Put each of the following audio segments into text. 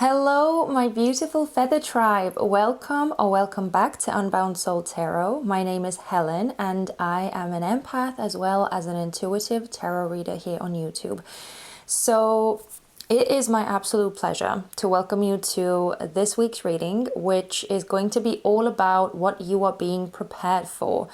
Hello, my beautiful feather tribe. Welcome or welcome back to Unbound Soul Tarot. My name is Helen and I am an empath as well as an intuitive tarot reader here on YouTube. So it is my absolute pleasure to welcome you to this week's reading, which is going to be all about what you are being prepared for.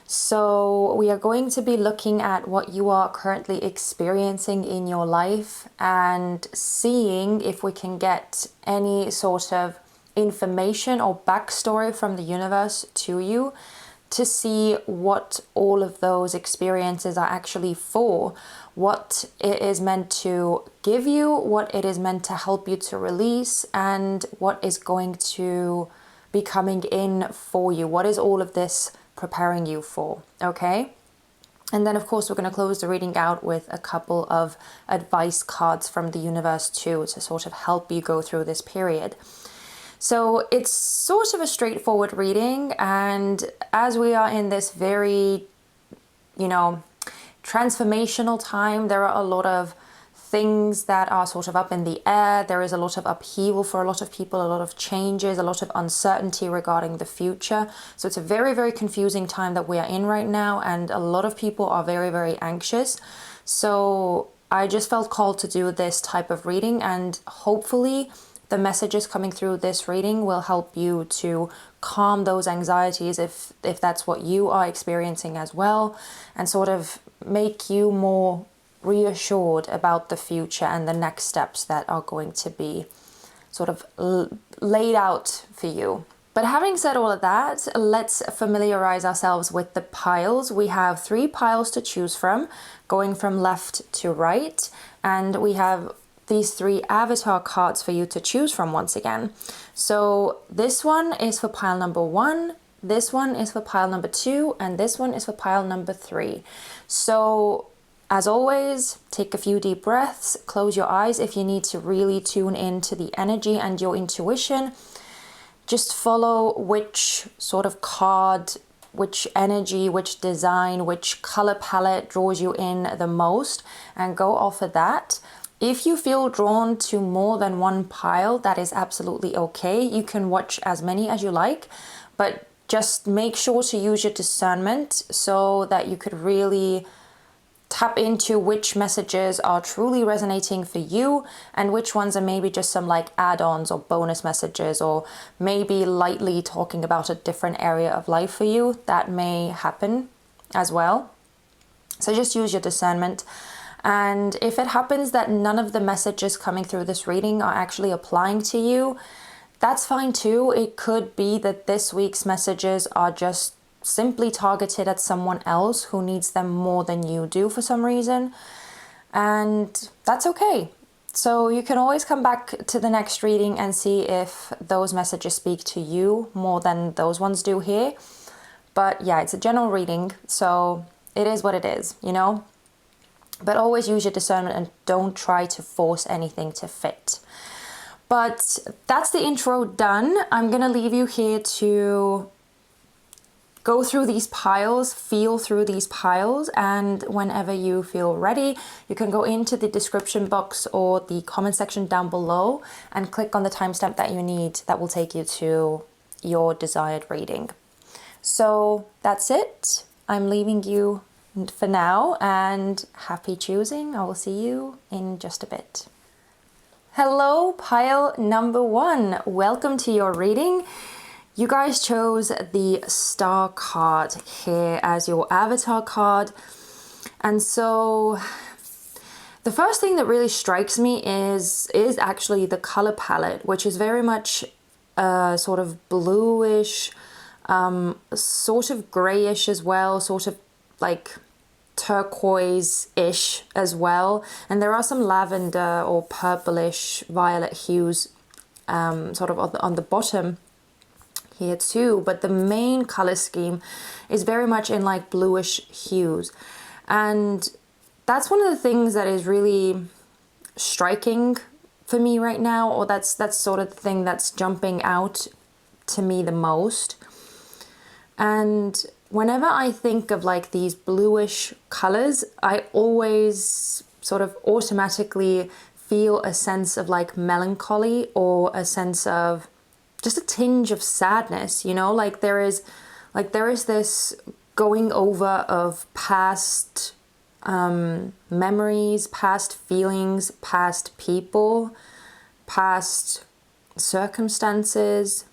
So we are going to be looking at what you are currently experiencing in your life and seeing if we can get any sort of information or backstory from the universe to you to see what all of those experiences are actually for, what it is meant to give you, what it is meant to help you to release, and what is going to be coming in for you. What is all of this preparing you for, okay? And then of course we're going to close the reading out with a couple of advice cards from the universe too, to sort of help you go through this period. So it's sort of a straightforward reading, and as we are in this very, transformational time, there are a lot of things that are sort of up in the air. There is a lot of upheaval for a lot of people, a lot of changes, a lot of uncertainty regarding the future. So it's a very, very confusing time that we are in right now, and a lot of people are very, very anxious. So I just felt called to do this type of reading, and hopefully the messages coming through this reading will help you to calm those anxieties if that's what you are experiencing as well, and sort of make you more reassured about the future and the next steps that are going to be sort of laid out for you. But having said all of that, let's familiarize ourselves with the piles. We have 3 piles to choose from, going from left to right, and we have these 3 avatar cards for you to choose from once again. So this one is for pile number 1, this one is for pile number 2, and this one is for pile number 3. So as always, take a few deep breaths, close your eyes if you need to really tune into the energy and your intuition. Just follow which sort of card, which energy, which design, which color palette draws you in the most, and go off of that. If you feel drawn to more than one pile, that is absolutely okay. You can watch as many as you like, but just make sure to use your discernment so that you could really tap into which messages are truly resonating for you and which ones are maybe just some like add-ons or bonus messages, or maybe lightly talking about a different area of life for you. That may happen as well. So just use your discernment. And if it happens that none of the messages coming through this reading are actually applying to you, that's fine too. It could be that this week's messages are just simply targeted at someone else who needs them more than you do for some reason, and that's okay. So you can always come back to the next reading and see if those messages speak to you more than those ones do here. But yeah, it's a general reading, so it is what it is, but always use your discernment and don't try to force anything to fit. But that's the intro done. I'm gonna leave you here to go through these piles, feel through these piles, and whenever you feel ready, you can go into the description box or the comment section down below and click on the timestamp that you need. That will take you to your desired reading. So that's it. I'm leaving you for now, and happy choosing. I will see you in just a bit. Hello, pile number 1. Welcome to your reading. You guys chose the Star card here as your avatar card. And so the first thing that really strikes me is actually the color palette, which is very much sort of bluish, sort of grayish as well, sort of like turquoise-ish as well. And there are some lavender or purplish violet hues sort of on the bottom here too, but the main color scheme is very much in like bluish hues, and that's one of the things that is really striking for me right now, or that's sort of the thing that's jumping out to me the most. And whenever I think of like these bluish colors, I always sort of automatically feel a sense of like melancholy or a sense of just a tinge of sadness, you know, like there is this going over of past memories, past feelings, past people, past circumstances,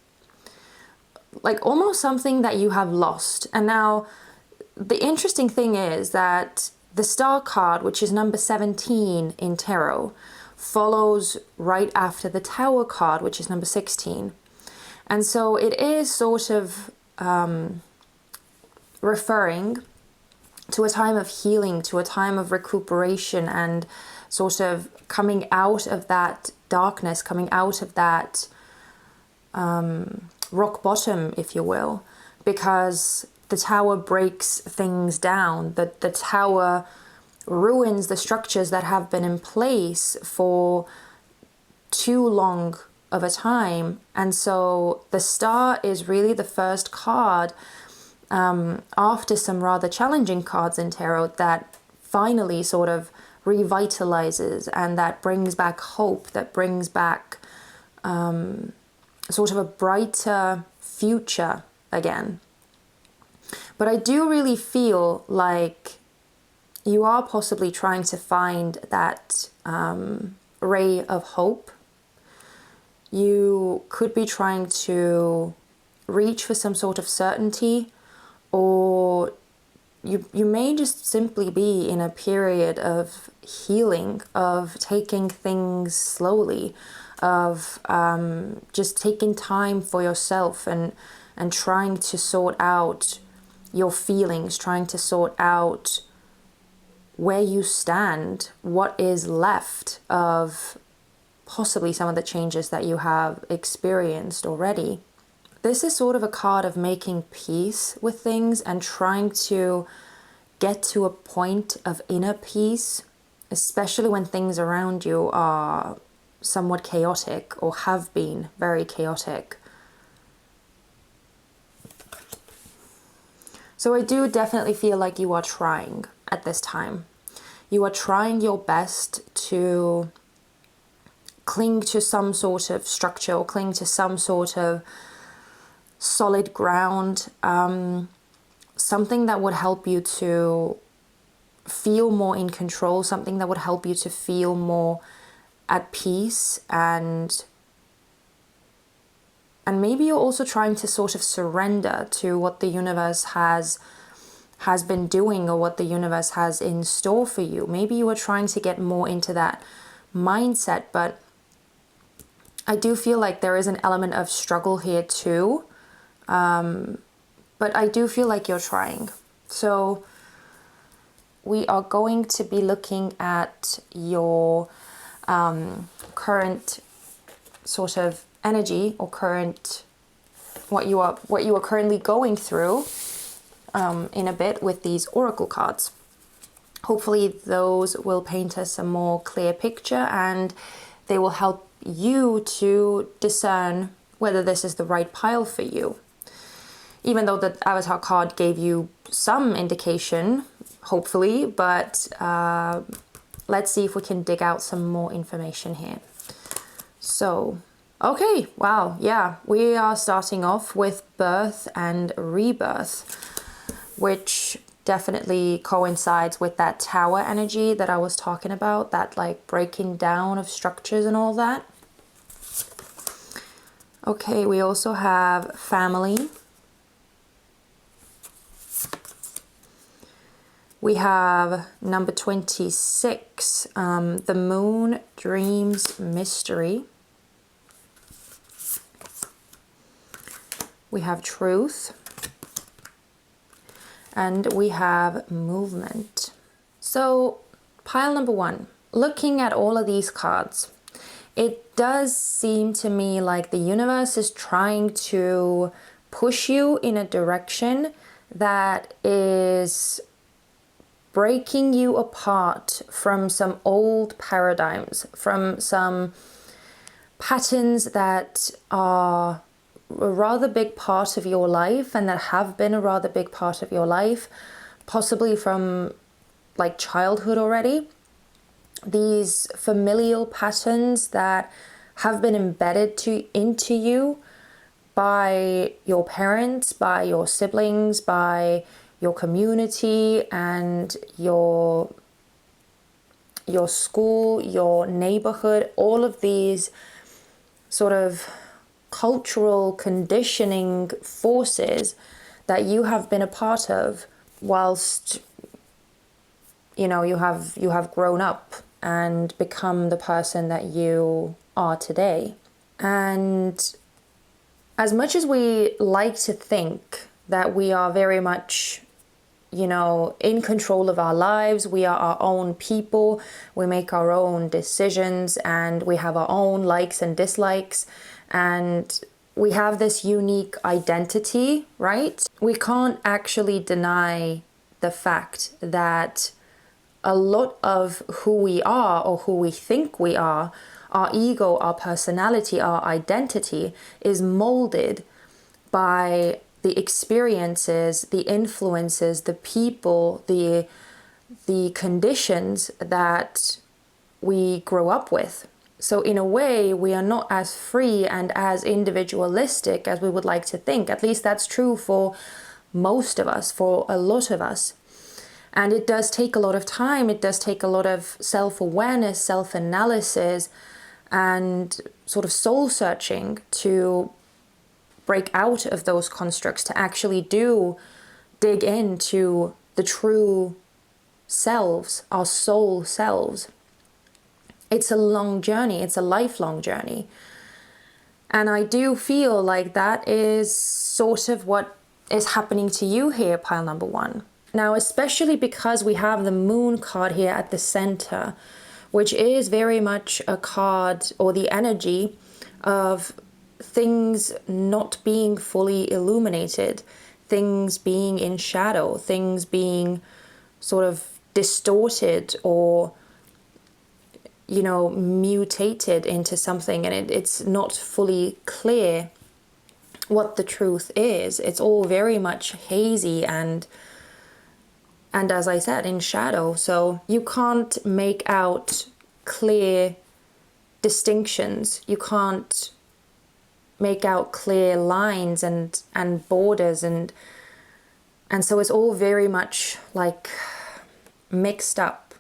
like almost something that you have lost. And now the interesting thing is that the star card, which is number 17 in tarot, follows right after the tower card, which is number 16. And so it is sort of referring to a time of healing, to a time of recuperation, and sort of coming out of that darkness, coming out of that rock bottom, if you will, because the tower breaks things down. The tower ruins the structures that have been in place for too long of a time. And so the star is really the first card after some rather challenging cards in tarot that finally sort of revitalizes and that brings back hope, that brings back sort of a brighter future again. But I do really feel like you are possibly trying to find that ray of hope. You could be trying to reach for some sort of certainty, or you may just simply be in a period of healing, of taking things slowly, of just taking time for yourself and trying to sort out your feelings, trying to sort out where you stand, what is left of possibly some of the changes that you have experienced already. This is sort of a card of making peace with things and trying to get to a point of inner peace, especially when things around you are somewhat chaotic or have been very chaotic. So I do definitely feel like you are trying at this time. You are trying your best to cling to some sort of structure or cling to some sort of solid ground, something that would help you to feel more in control, something that would help you to feel more at peace, and maybe you're also trying to sort of surrender to what the universe has been doing or what the universe has in store for you. Maybe you are trying to get more into that mindset, but I do feel like there is an element of struggle here too. But I do feel like you're trying. So we are going to be looking at your current sort of energy, or current what you are currently going through in a bit with these oracle cards. Hopefully those will paint us a more clear picture, and they will help you to discern whether this is the right pile for you. Even though the Avatar card gave you some indication, hopefully, but let's see if we can dig out some more information here. So, okay, wow, yeah, we are starting off with birth and rebirth, which definitely coincides with that tower energy that I was talking about, that like breaking down of structures and all that. Okay, we also have family. We have number 26, the moon, dreams, mystery. We have truth. And we have movement. So pile number 1, looking at all of these cards, it does seem to me like the universe is trying to push you in a direction that is breaking you apart from some old paradigms, from some patterns that are a rather big part of your life and that have been a rather big part of your life, possibly from like childhood already, these familial patterns that have been embedded into you by your parents, by your siblings, by your community and your school, your neighborhood, all of these sort of cultural conditioning forces that you have been a part of whilst you have grown up and become the person that you are today. And as much as we like to think that we are very much in control of our lives, we are our own people, we make our own decisions, and we have our own likes and dislikes, and we have this unique identity, right? We can't actually deny the fact that a lot of who we are or who we think we are, our ego, our personality, our identity, is molded by the experiences, the influences, the people, the conditions that we grow up with. So in a way, we are not as free and as individualistic as we would like to think. At least that's true for most of us, for a lot of us. And it does take a lot of time. It does take a lot of self-awareness, self-analysis, and sort of soul searching to break out of those constructs, to actually dig into the true selves, our soul selves. It's a long journey. It's a lifelong journey. And I do feel like that is sort of what is happening to you here, pile number one. Now, especially because we have the moon card here at the center, which is very much a card or the energy of things not being fully illuminated, things being in shadow, things being sort of distorted or, mutated into something, and it's not fully clear what the truth is. It's all very much hazy and as I said, in shadow. So you can't make out clear distinctions. You can't make out clear lines and borders and so it's all very much like mixed up.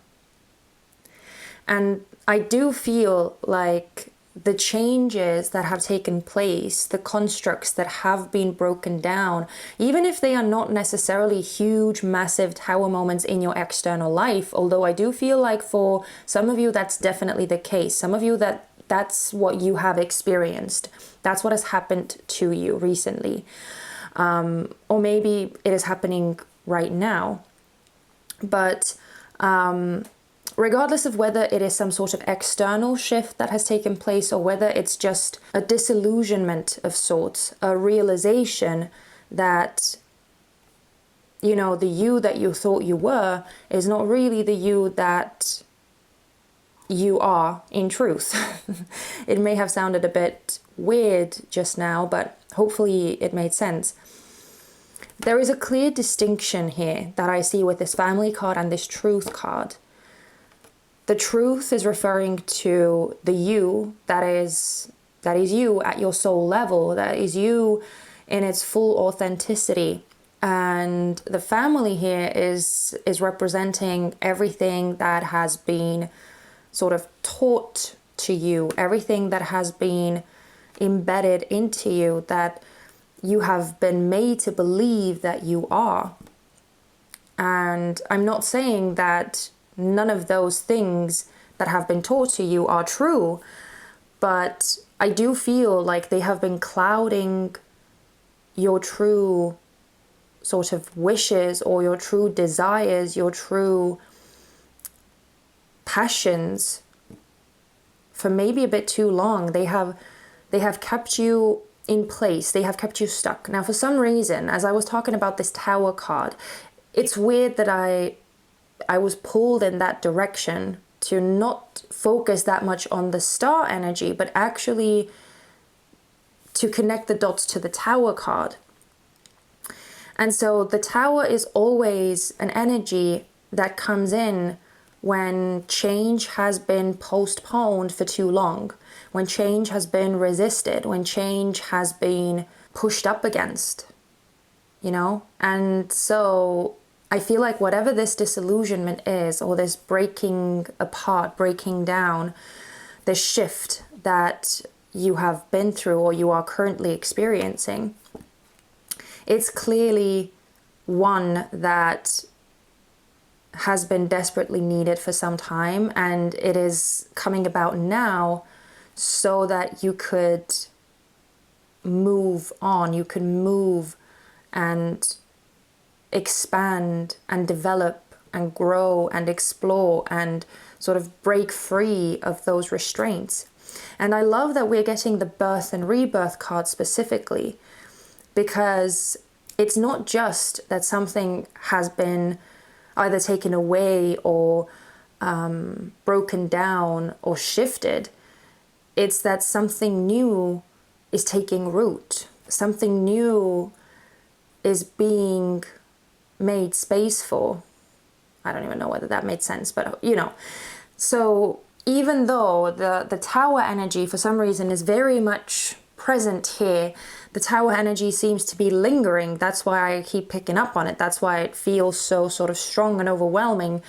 And I do feel like the changes that have taken place, the constructs that have been broken down, even if they are not necessarily huge, massive tower moments in your external life, although I do feel like for some of you that's definitely the case. Some of you that's what you have experienced. That's what has happened to you recently. Or maybe it is happening right now. But regardless of whether it is some sort of external shift that has taken place or whether it's just a disillusionment of sorts, a realization that, the you that you thought you were is not really the you that you are in truth. It may have sounded a bit weird just now, but hopefully it made sense. There is a clear distinction here that I see with this family card and this truth card. The truth is referring to the you that is you at your soul level, that is you in its full authenticity. And the family here is representing everything that has been sort of taught to you, everything that has been embedded into you, that you have been made to believe that you are. And I'm not saying that none of those things that have been taught to you are true, but I do feel like they have been clouding your true sort of wishes or your true desires, your true passions for maybe a bit too long. They have kept you in place. They have kept you stuck. Now, for some reason, as I was talking about this Tower card, it's weird that I was pulled in that direction to not focus that much on the star energy, but actually to connect the dots to the Tower card. And so the Tower is always an energy that comes in when change has been postponed for too long, when change has been resisted, when change has been pushed up against, you know? And so I feel like whatever this disillusionment is, or this breaking apart, breaking down, this shift that you have been through or you are currently experiencing, it's clearly one that has been desperately needed for some time, and it is coming about now so that you could move on, you can move and expand and develop and grow and explore and sort of break free of those restraints. And I love that we're getting the birth and rebirth card specifically, because it's not just that something has been either taken away or broken down or shifted. It's that something new is taking root. Something new is being made space for. I don't even know whether that made sense, but you know. So even though the tower energy for some reason is very much present here, the tower energy seems to be lingering. That's why I keep picking up on it. That's why it feels so sort of strong and overwhelming.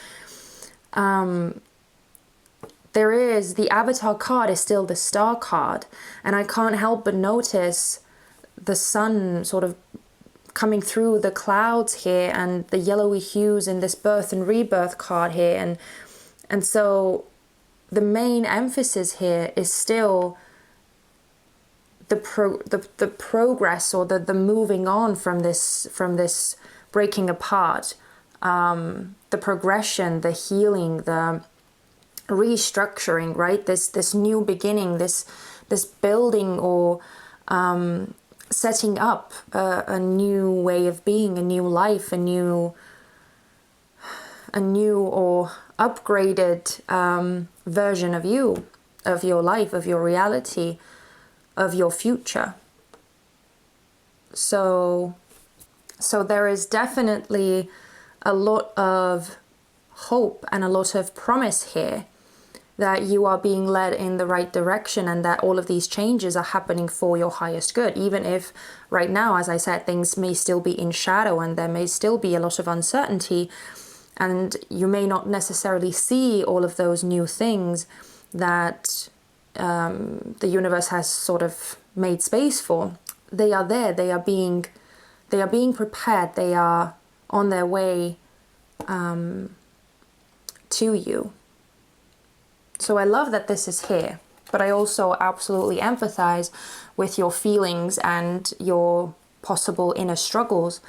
There is, the avatar card is still the star card, and I can't help but notice the sun sort of coming through the clouds here, and the yellowy hues in this birth and rebirth card here, and so the main emphasis here is still the progress, or the moving on from this breaking apart, the progression, the healing, the restructuring, right? This new beginning, this building, or setting up a new way of being, a new life, a new or upgraded version of you, of your life, of your reality, of your future. So there is definitely a lot of hope and a lot of promise here that you are being led in the right direction, and that all of these changes are happening for your highest good, even if right now, as I said, things may still be in shadow and there may still be a lot of uncertainty, and you may not necessarily see all of those new things that the universe has sort of made space for. They are there. They are being prepared. They are on their way to you. So I love that this is here, but I also absolutely empathize with your feelings and your possible inner struggles,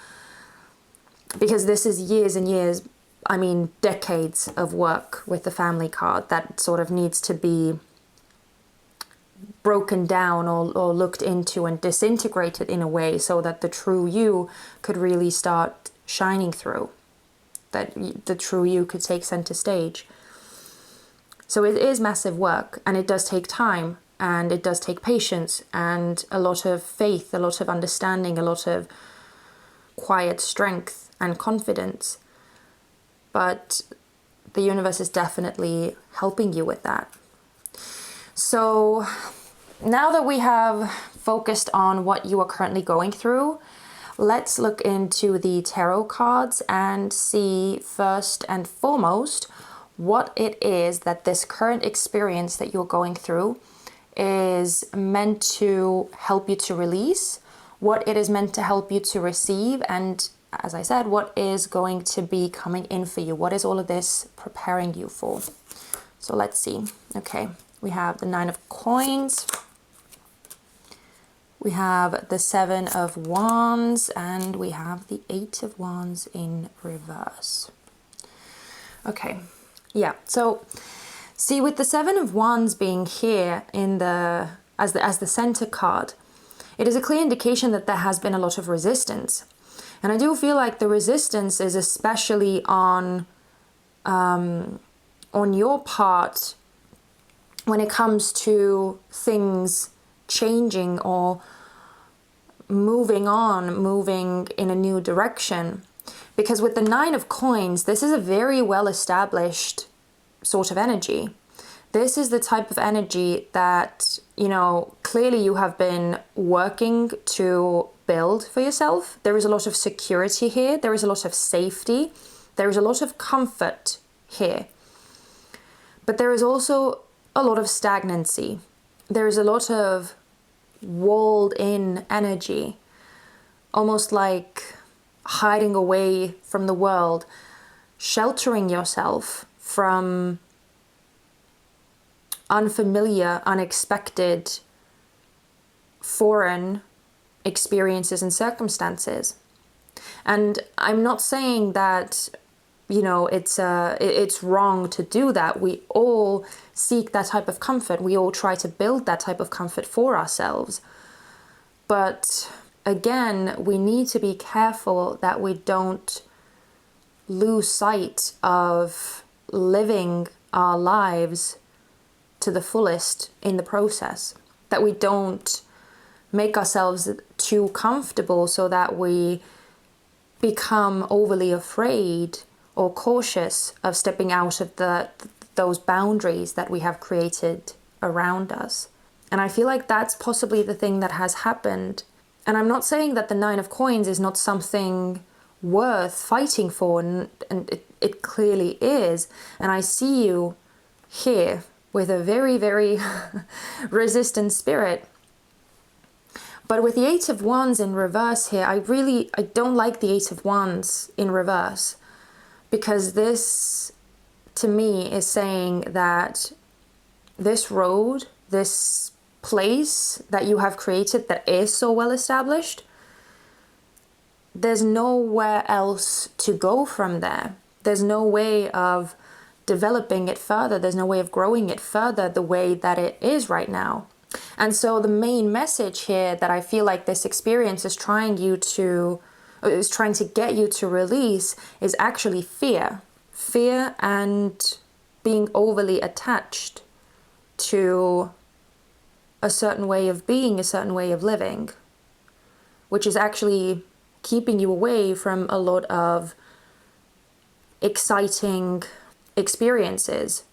because this is years and years, I mean decades of work with the family card that sort of needs to be broken down or looked into and disintegrated in a way so that the true you could really start shining through, that the true you could take center stage. So it is massive work, and it does take time, and it does take patience and a lot of faith, a lot of understanding, a lot of quiet strength and confidence. But the universe is definitely helping you with that. So now that we have focused on what you are currently going through, let's look into the tarot cards and see first and foremost what it is that this current experience that you're going through is meant to help you to release, what it is meant to help you to receive, and as I said, what is going to be coming in for you. What is all of this preparing you for? So let's see. Okay, we have the 9 of coins, we have the 7 of wands, and we have the 8 of wands in reverse. Okay. Yeah, so see, with the 7 of wands being here in as the center card, it is a clear indication that there has been a lot of resistance. And I do feel like the resistance is especially on your part when it comes to things changing or moving on, moving in a new direction. Because with the 9 of coins, this is a very well-established sort of energy. This is the type of energy that, clearly you have been working to build for yourself. There is a lot of security here. There is a lot of safety. There is a lot of comfort here. But there is also a lot of stagnancy. There is a lot of walled in energy, almost like hiding away from the world, sheltering yourself from unfamiliar, unexpected, foreign experiences and circumstances. And I'm not saying that, it's wrong to do that. We all seek that type of comfort. We all try to build that type of comfort for ourselves. But again, we need to be careful that we don't lose sight of living our lives to the fullest in the process. That we don't make ourselves too comfortable so that we become overly afraid or cautious of stepping out of those boundaries that we have created around us. And I feel like that's possibly the thing that has happened. And I'm not saying that the Nine of Coins is not something worth fighting for, and it clearly is. And I see you here with a very, very resistant spirit. But with the Eight of Wands in reverse here, I don't like the Eight of Wands in reverse, because this, to me, is saying that this road, this place that you have created that is so well established, there's nowhere else to go from there. There's no way of developing it further. There's no way of growing it further the way that it is right now. And so the main message here that I feel like this experience is trying to get you to release is actually fear. Fear and being overly attached to a certain way of being, a certain way of living, which is actually keeping you away from a lot of exciting experiences,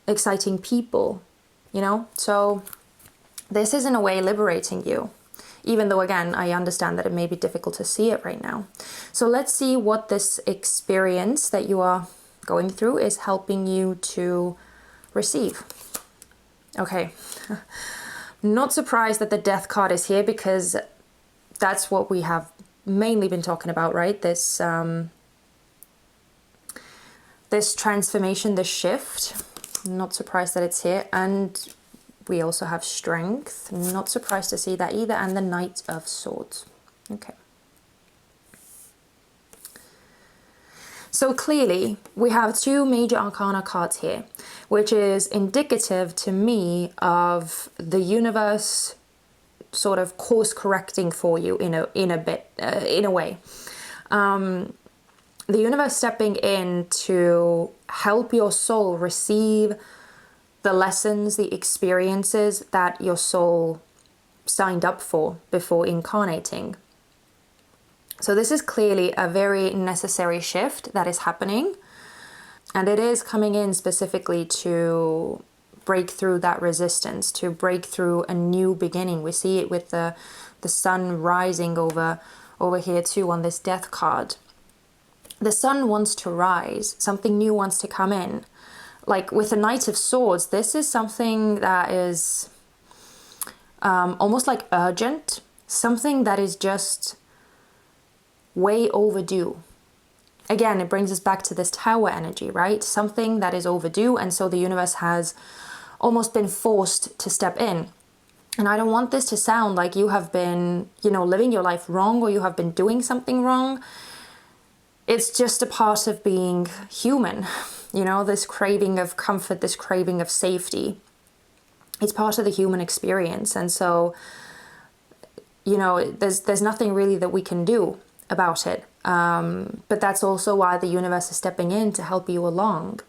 exciting people, So this is in a way liberating you, even though, again, I understand that it may be difficult to see it right now. So let's see what this experience that you are going through is helping you to receive. Okay. Not surprised that the Death card is here, because that's what we have mainly been talking about, right? This transformation, this shift. Not surprised that it's here. And we also have Strength. Not surprised to see that either. And the Knight of Swords. Okay. So clearly, we have two major arcana cards here, which is indicative to me of the universe sort of course correcting for you in a way. The universe stepping in to help your soul receive the lessons, the experiences that your soul signed up for before incarnating. So this is clearly a very necessary shift that is happening. And it is coming in specifically to break through that resistance, to break through a new beginning. We see it with the sun rising over here too on this Death card. The sun wants to rise, something new wants to come in. Like with the Knight of Swords, this is something that is almost like urgent, something that is just way overdue. Again, it brings us back to this Tower energy, right? Something that is overdue, and so the universe has almost been forced to step in. And I don't want this to sound like you have been, living your life wrong, or you have been doing something wrong. It's just a part of being human, this craving of comfort, this craving of safety. It's part of the human experience. And so, there's nothing really that we can do about it. But that's also why the universe is stepping in to help you along.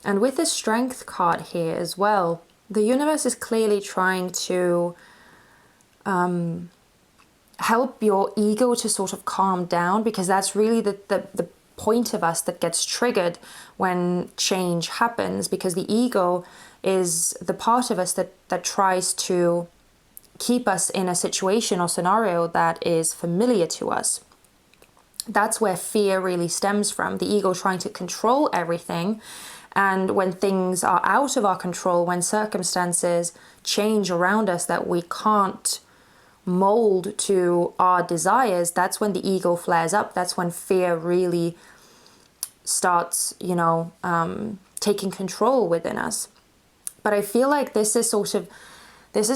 And with the Strength card here as well, the universe is clearly trying to help your ego to sort of calm down, because that's really the point of us that gets triggered when change happens, because the ego is the part of us that tries to keep us in a situation or scenario that is familiar to us. That's where fear really stems from. The ego trying to control everything. And when things are out of our control, when circumstances change around us that we can't mold to our desires, that's when the ego flares up. That's when fear really starts, taking control within us. But I feel like this is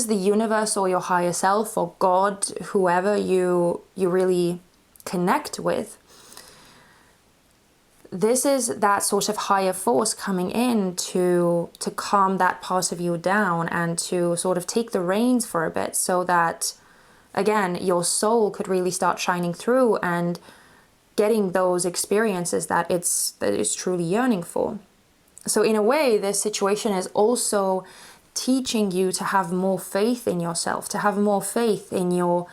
the universe or your higher self or God, whoever you really connect with. This is that sort of higher force coming in to calm that part of you down and to sort of take the reins for a bit, so that, again, your soul could really start shining through and getting those experiences that it's truly yearning for. So in a way, this situation is also teaching you to have more faith in yourself, to have more faith in your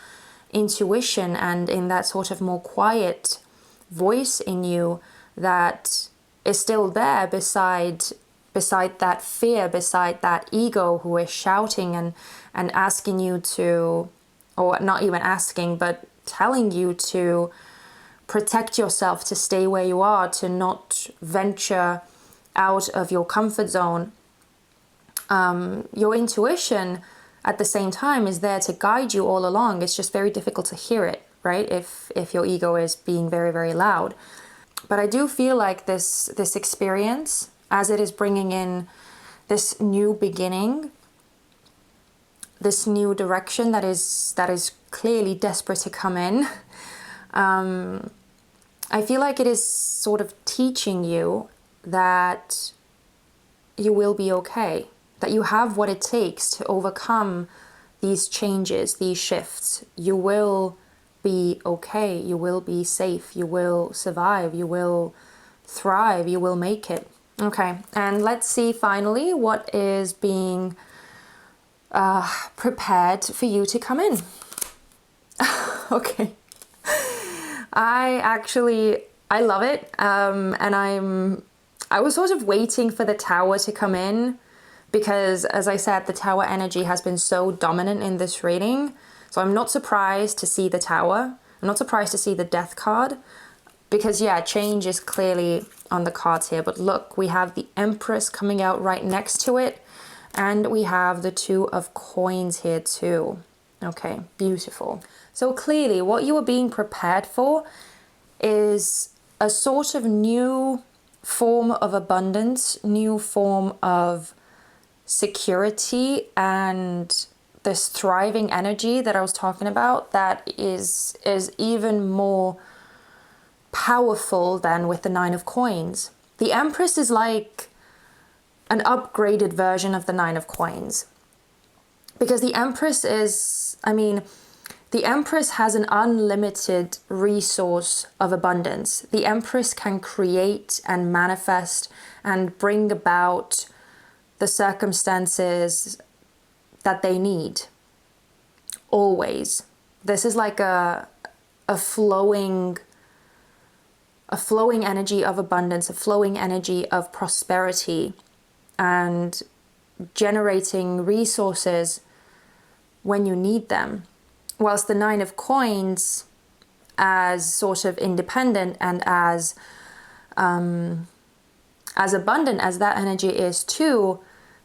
intuition and in that sort of more quiet voice in you that is still there beside that fear, beside that ego who is shouting and asking you to, or not even asking, but telling you to protect yourself, to stay where you are, to not venture out of your comfort zone. Your intuition at the same time is there to guide you all along. It's just very difficult to hear it, right? If your ego is being very, very loud. But I do feel like this experience, as it is bringing in this new beginning, this new direction that is clearly desperate to come in, I feel like it is sort of teaching you that you will be okay, that you have what it takes to overcome these changes, these shifts. You will be okay, you will be safe, you will survive, you will thrive, you will make it. Okay, and let's see finally what is being prepared for you to come in. Okay. I love it, and I was sort of waiting for the tower to come in, because, as I said, the tower energy has been so dominant in this reading. So I'm not surprised to see the tower. I'm not surprised to see the death card, because, yeah, change is clearly on the cards here. But look, we have the Empress coming out right next to it, and we have the Two of Coins here too. Okay, beautiful. So clearly what you are being prepared for is a sort of new form of abundance, new form of security, and this thriving energy that I was talking about that is even more powerful than with the Nine of Coins. The Empress is like an upgraded version of the Nine of Coins, because the Empress the Empress has an unlimited resource of abundance. The Empress can create and manifest and bring about the circumstances that they need. Always. This is like a flowing energy of abundance, a flowing energy of prosperity, and generating resources when you need them. Whilst the Nine of Coins, as sort of independent and as abundant as that energy is too,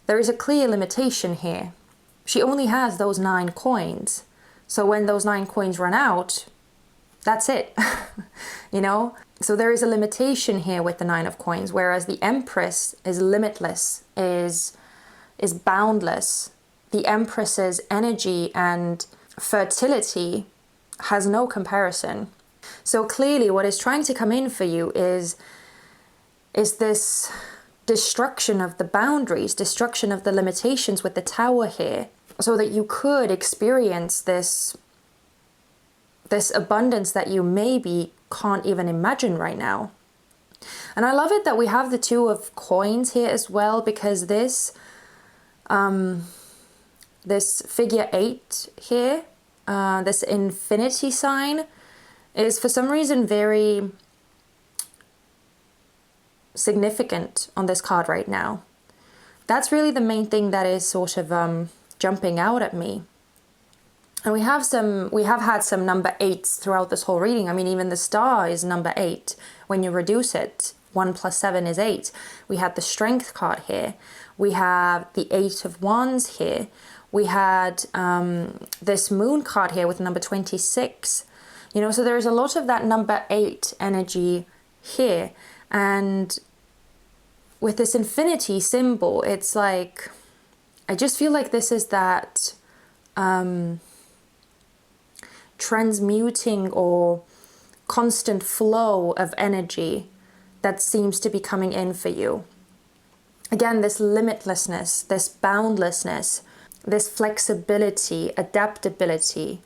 there is a clear limitation here. She only has those 9 coins. So when those 9 coins run out, that's it. So there is a limitation here with the 9 of Coins, whereas the Empress is limitless, is boundless. The Empress's energy and fertility has no comparison. So clearly what is trying to come in for you is this destruction of the boundaries, destruction of the limitations with the Tower here, so that you could experience this abundance that you maybe can't even imagine right now. And I love it that we have the Two of Coins here as well, because this figure 8 here, this infinity sign, is for some reason very significant on this card right now. That's really the main thing that is sort of jumping out at me. And we have had some number 8s throughout this whole reading. I mean, even the star is number 8. When you reduce it, 1 plus 7 is 8. We had the strength card here. We have the 8 of wands here. We had this moon card here with number 26. You know, so there's a lot of that number 8 energy here. And with this infinity symbol, it's like, I just feel like this is that transmuting or constant flow of energy that seems to be coming in for you. Again, this limitlessness, this boundlessness, this flexibility, adaptability,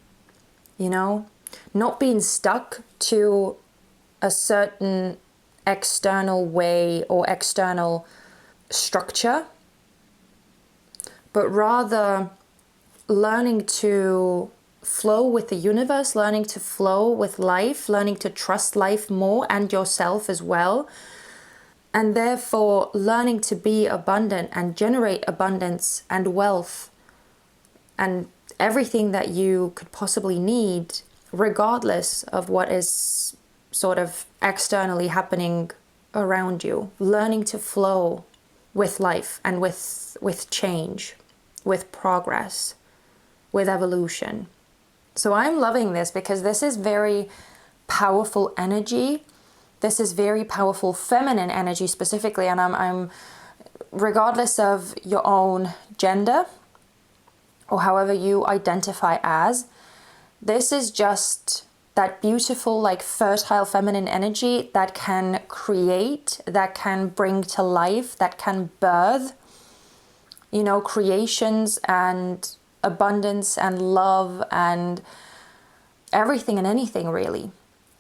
you know, not being stuck to a certain external way or external structure, but rather learning to flow with the universe, learning to flow with life, learning to trust life more and yourself as well. And therefore learning to be abundant and generate abundance and wealth and everything that you could possibly need, regardless of what is sort of externally happening around you. Learning to flow with life and with change, with progress, with evolution. So I'm loving this because this is very powerful energy. This is very powerful feminine energy specifically. And I'm regardless of your own gender or however you identify as, this is just that beautiful, like fertile feminine energy that can create, that can bring to life, that can birth, you know, creations and abundance and love and everything and anything really.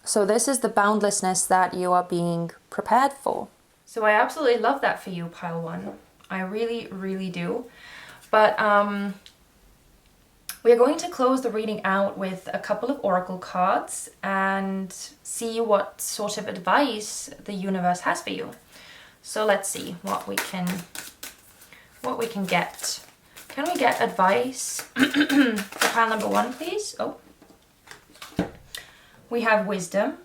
So this is the boundlessness that you are being prepared for. So I absolutely love that for you, pile 1. I really, really do. But we are going to close the reading out with a couple of oracle cards and see what sort of advice the universe has for you. So let's see what we can get. Can we get advice for pile number 1, please? Oh. We have wisdom.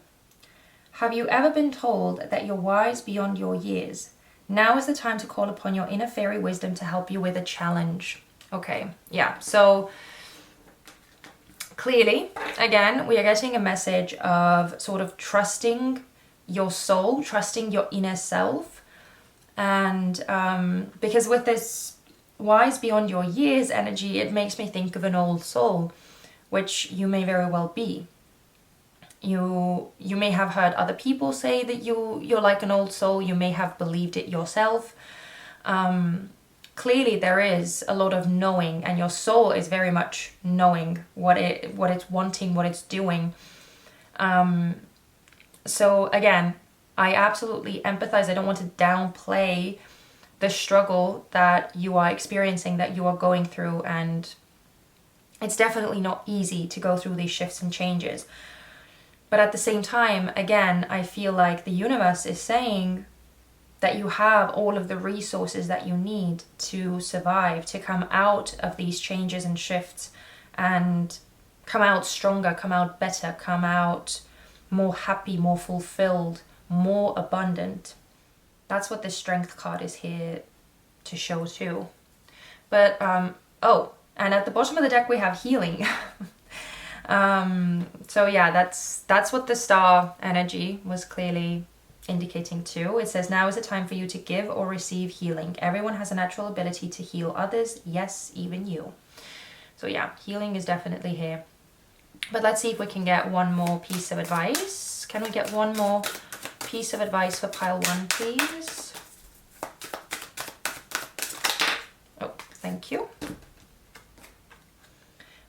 Have you ever been told that you're wise beyond your years? Now is the time to call upon your inner fairy wisdom to help you with a challenge. Okay, yeah, so clearly, again, we are getting a message of sort of trusting your soul, trusting your inner self. And because with this wise beyond your years energy, it makes me think of an old soul, which you may very well be. You may have heard other people say that you're like an old soul. You may have believed it yourself. Clearly there is a lot of knowing, and your soul is very much knowing what it's wanting, what it's doing. So again, I absolutely empathize. I don't want to downplay the struggle that you are experiencing, that you are going through, and it's definitely not easy to go through these shifts and changes. But at the same time, again, I feel like the universe is saying that you have all of the resources that you need to survive, to come out of these changes and shifts and come out stronger, come out better, come out more happy, more fulfilled, more abundant. That's what the strength card is here to show too. But, oh, and at the bottom of the deck we have healing. So yeah, that's what the star energy was clearly indicating too. It says, now is the time for you to give or receive healing. Everyone has a natural ability to heal others. Yes, even you. So yeah, healing is definitely here. But let's see if we can get one more piece of advice. Can we get one more piece of advice for pile 1, please? Oh, thank you.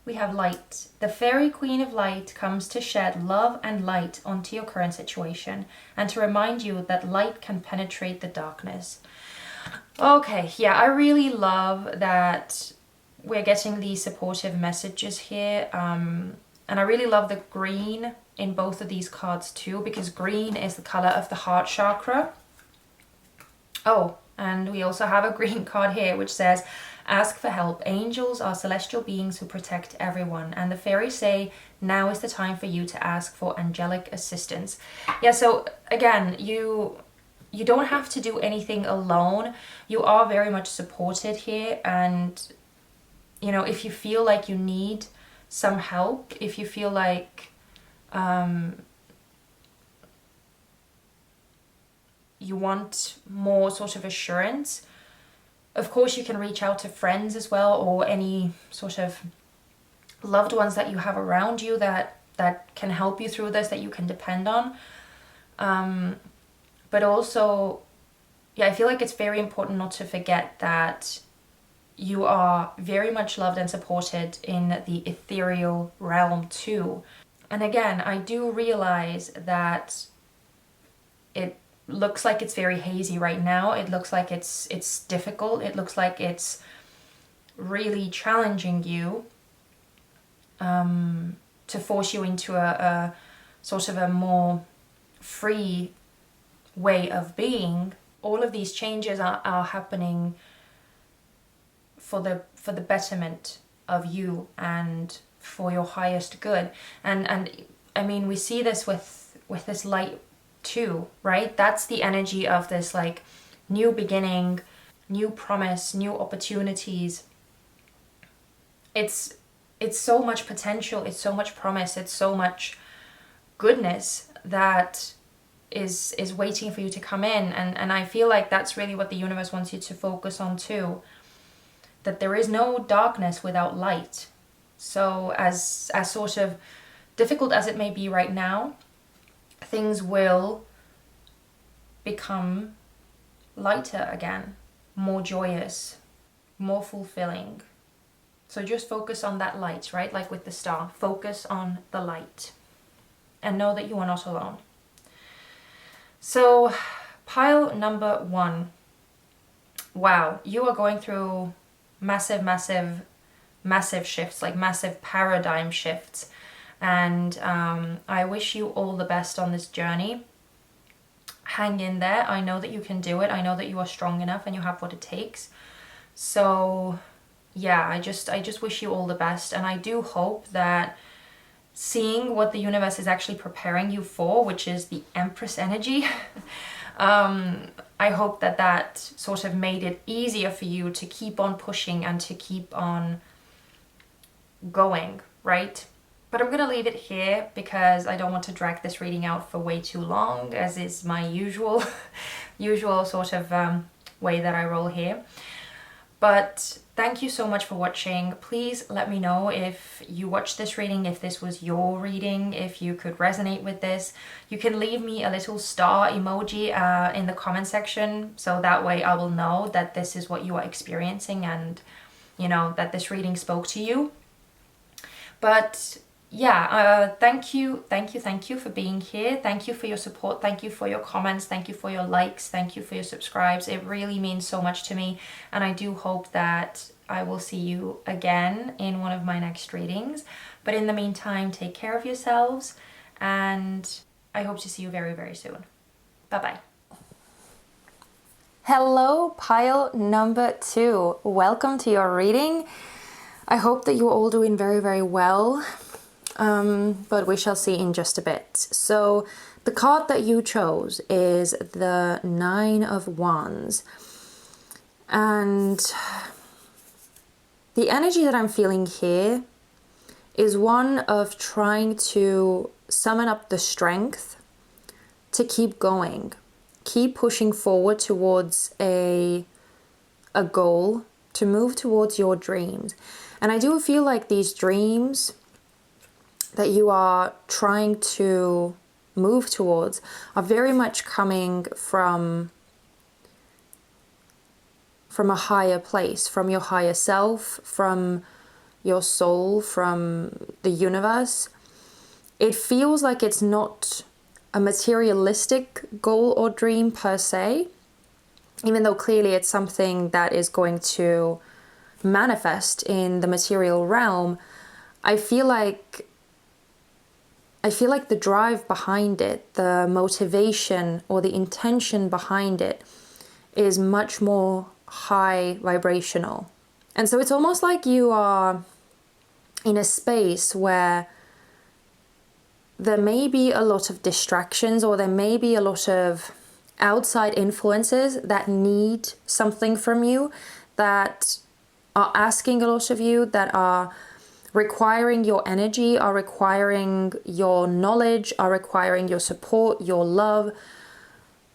We have light. The fairy queen of light comes to shed love and light onto your current situation and to remind you that light can penetrate the darkness. Okay, yeah, I really love that we're getting these supportive messages here. And I really love the green in both of these cards too, because green is the color of the heart chakra. Oh, and we also have a green card here which says, ask for help. Angels are celestial beings who protect everyone, and the fairies say now is the time for you to ask for angelic assistance. Yeah, so again, you don't have to do anything alone. You are very much supported here, and you know, if you feel like you need some help, if you feel like you want more sort of assurance, of course you can reach out to friends as well, or any sort of loved ones that you have around you that can help you through this, that you can depend on. But also, yeah, I feel like it's very important not to forget that you are very much loved and supported in the ethereal realm too. And again, I do realize that it looks like it's very hazy right now. It looks like it's difficult. It looks like it's really challenging you, to force you into a sort of a more free way of being. All of these changes are happening for the betterment of you and for your highest good. And I mean, we see this with this light too, right? That's the energy of this like new beginning, new promise, new opportunities. It's so much potential, it's so much promise, it's so much goodness that is waiting for you to come in. And I feel like that's really what the universe wants you to focus on too. That there is no darkness without light. So as sort of difficult as it may be right now, things will become lighter again, more joyous, more fulfilling. So just focus on that light, right? Like with the star, focus on the light and know that you are not alone. So pile number 1. Wow, you are going through massive shifts, like massive paradigm shifts. And I wish you all the best on this journey. Hang in there. I know that you can do it. I know that you are strong enough and you have what it takes. So yeah, I just wish you all the best. And I do hope that seeing what the universe is actually preparing you for, which is the Empress energy, I hope that sort of made it easier for you to keep on pushing and to keep on going, right? But I'm going to leave it here because I don't want to drag this reading out for way too long, as is my usual sort of way that I roll here. But thank you so much for watching. Please let me know if you watched this reading, if this was your reading, if you could resonate with this. You can leave me a little star emoji in the comment section, so that way I will know that this is what you are experiencing and, you know, that this reading spoke to you. But yeah, thank you for being here. Thank you for your support. Thank you for your comments. Thank you for your likes. Thank you for your subscribes. It really means so much to me. And I do hope that I will see you again in one of my next readings. But in the meantime, take care of yourselves. And I hope to see you very, very soon. Bye-bye. Hello, pile number 2. Welcome to your reading. I hope that you're all doing very, very well. But we shall see in just a bit. So the card that you chose is the 9 of Wands. And the energy that I'm feeling here is one of trying to summon up the strength to keep going. Keep pushing forward towards a goal, to move towards your dreams. And I do feel like these dreams that you are trying to move towards are very much coming from a higher place, from your higher self, from your soul, from the universe. It feels like it's not a materialistic goal or dream per se, even though clearly it's something that is going to manifest in the material realm. I feel like the drive behind it, the motivation or the intention behind it is much more high vibrational. And so it's almost like you are in a space where there may be a lot of distractions, or there may be a lot of outside influences that need something from you, that are asking a lot of you, that are requiring your energy, are requiring your knowledge, are requiring your support, your love,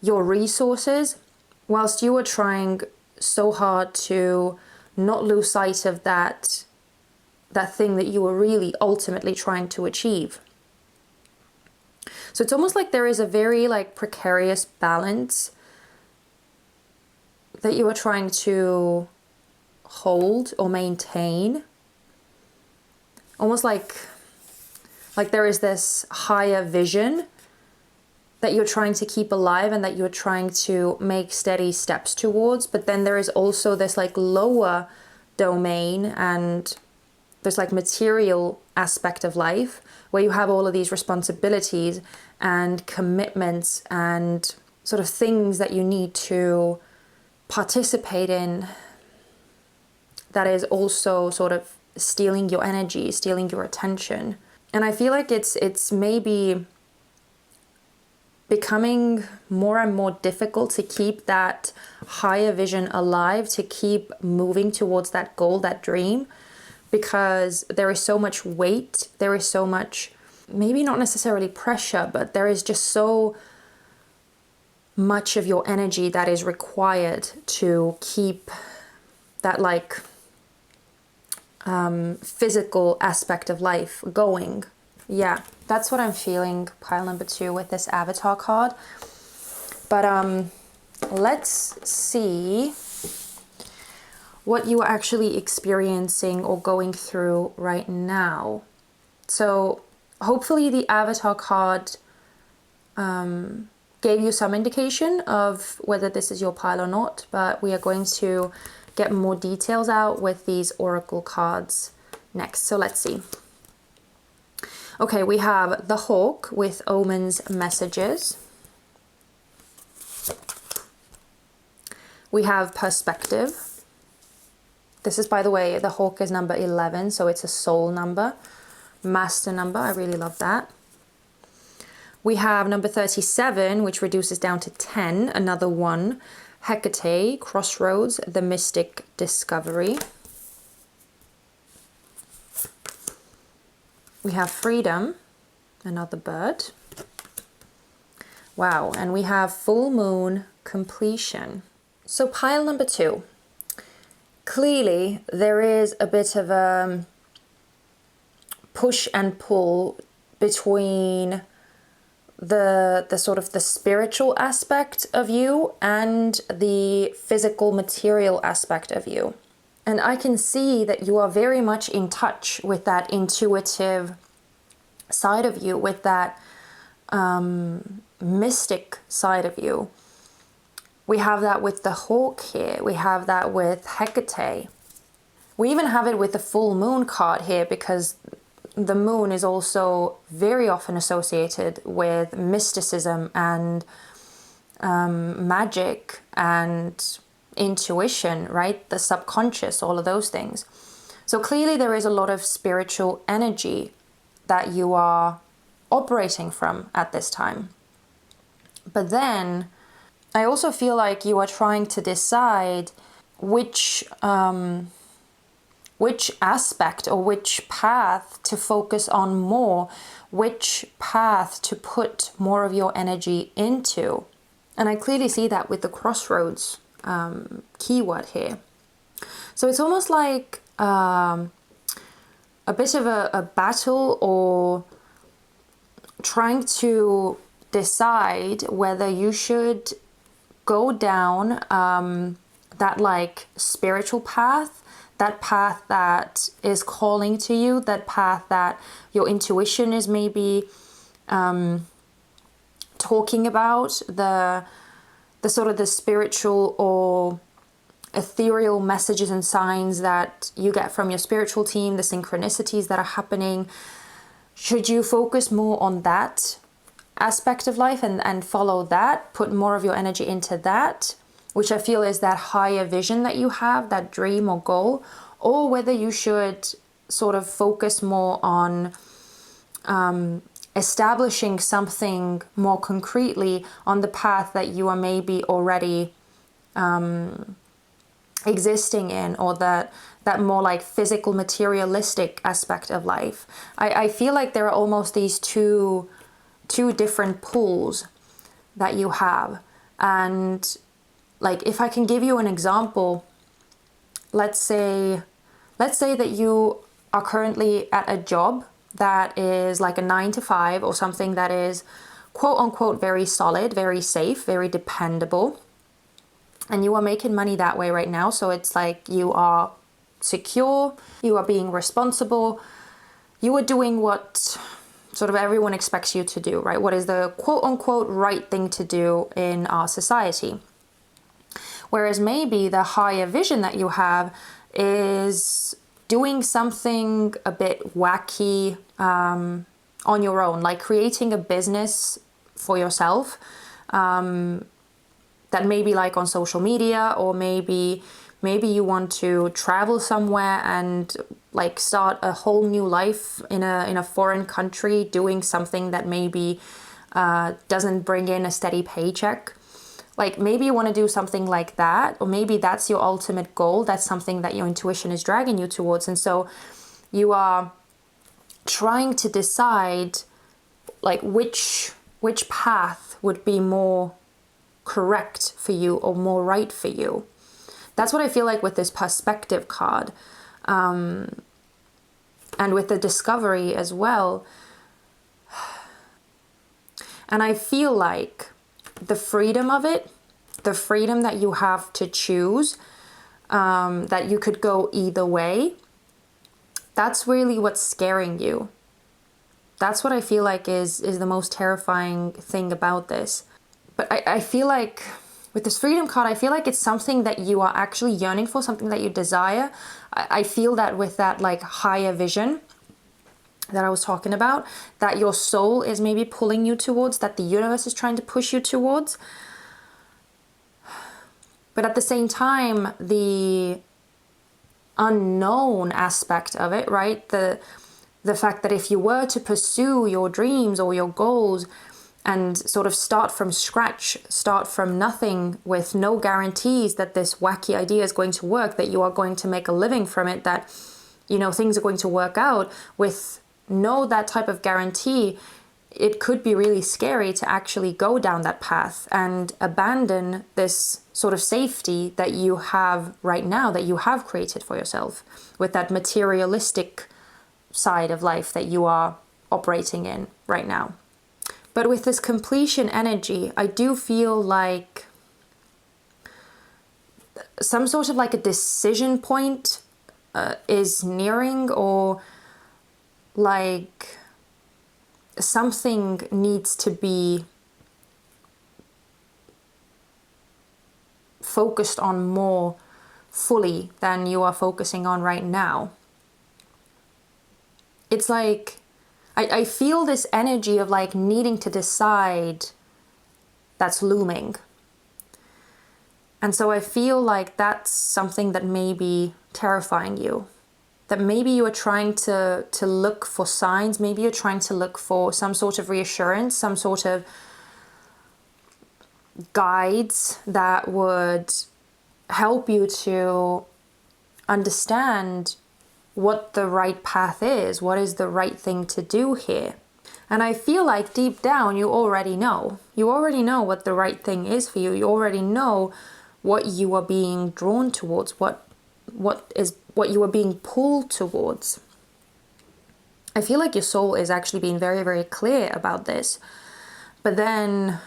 your resources, whilst you are trying so hard to not lose sight of that thing that you were really ultimately trying to achieve. So it's almost like there is a very like precarious balance that you are trying to hold or maintain. Almost like there is this higher vision that you're trying to keep alive and that you're trying to make steady steps towards. But then there is also this like lower domain and this like material aspect of life where you have all of these responsibilities and commitments and sort of things that you need to participate in, that is also sort of stealing your energy, stealing your attention. And I feel like it's maybe becoming more and more difficult to keep that higher vision alive, to keep moving towards that goal, that dream, because there is so much weight, there is so much, maybe not necessarily pressure, but there is just so much of your energy that is required to keep that like physical aspect of life going. Yeah, that's what I'm feeling, pile number 2, with this avatar card. But let's see what you are actually experiencing or going through right now. So hopefully the avatar card gave you some indication of whether this is your pile or not, but we are going to get more details out with these oracle cards next. So let's see. Okay, we have the hawk with omens messages. We have perspective. This is, by the way, the hawk is number 11, so it's a soul number, master number. I really love that. We have number 37, which reduces down to 10, another one. Hecate, crossroads, the mystic discovery. We have freedom, another bird. Wow, and we have full moon completion. So pile number 2. Clearly, there is a bit of a push and pull between the sort of the spiritual aspect of you and the physical material aspect of you. And I can see that you are very much in touch with that intuitive side of you, with that mystic side of you. We have that with the hawk here. We have that with Hecate. We even have it with the full moon card here, because the moon is also very often associated with mysticism and magic and intuition, right? The subconscious, all of those things. So clearly there is a lot of spiritual energy that you are operating from at this time. But then I also feel like you are trying to decide which aspect or which path to focus on more, which path to put more of your energy into. And I clearly see that with the crossroads keyword here. So it's almost like a bit of a battle, or trying to decide whether you should go down that like spiritual path, that path that is calling to you, that path that your intuition is maybe talking about, the sort of the spiritual or ethereal messages and signs that you get from your spiritual team, the synchronicities that are happening. Should you focus more on that aspect of life and follow that, put more of your energy into that? which I feel is that higher vision that you have, that dream or goal, or whether you should sort of focus more on establishing something more concretely on the path that you are maybe already existing in, or that more like physical materialistic aspect of life. I feel like there are almost these two different pools that you have. And like, if I can give you an example, let's say that you are currently at a job that is like a 9 to 5 or something that is quote unquote very solid, very safe, very dependable. And you are making money that way right now. So it's like you are secure, you are being responsible, you are doing what sort of everyone expects you to do, right? What is the quote unquote right thing to do in our society. Whereas maybe the higher vision that you have is doing something a bit wacky on your own, like creating a business for yourself that may be like on social media, or maybe you want to travel somewhere and like start a whole new life in a foreign country, doing something that maybe doesn't bring in a steady paycheck. Like maybe you want to do something like that, or maybe that's your ultimate goal. That's something that your intuition is dragging you towards. And so you are trying to decide like which path would be more correct for you or more right for you. That's what I feel like with this perspective card. And with the discovery as well. And I feel like the freedom of it, the freedom that you have to choose, that you could go either way, that's really what's scaring you. That's what I feel like is the most terrifying thing about this. But I feel like with this freedom card, I feel like it's something that you are actually yearning for, something that you desire. I feel that with that like higher vision that I was talking about, that your soul is maybe pulling you towards, that the universe is trying to push you towards. But at the same time, the unknown aspect of it, right? The fact that if you were to pursue your dreams or your goals and sort of start from scratch, start from nothing with no guarantees that this wacky idea is going to work, that you are going to make a living from it, that, you know, things are going to work out, with no that type of guarantee, it could be really scary to actually go down that path and abandon this sort of safety that you have right now, that you have created for yourself, with that materialistic side of life that you are operating in right now. But with this completion energy, I do feel like some sort of like a decision point is nearing, or like something needs to be focused on more fully than you are focusing on right now. It's like I feel this energy of like needing to decide that's looming. And so I feel like that's something that may be terrifying you. That maybe you are trying to look for signs, maybe you're trying to look for some sort of reassurance, some sort of guides that would help you to understand what the right path is, what is the right thing to do here. And I feel like deep down you already know. You already know what the right thing is for you. You already know what you are being drawn towards, what you are being pulled towards. I feel like your soul is actually being very, very clear about this. But then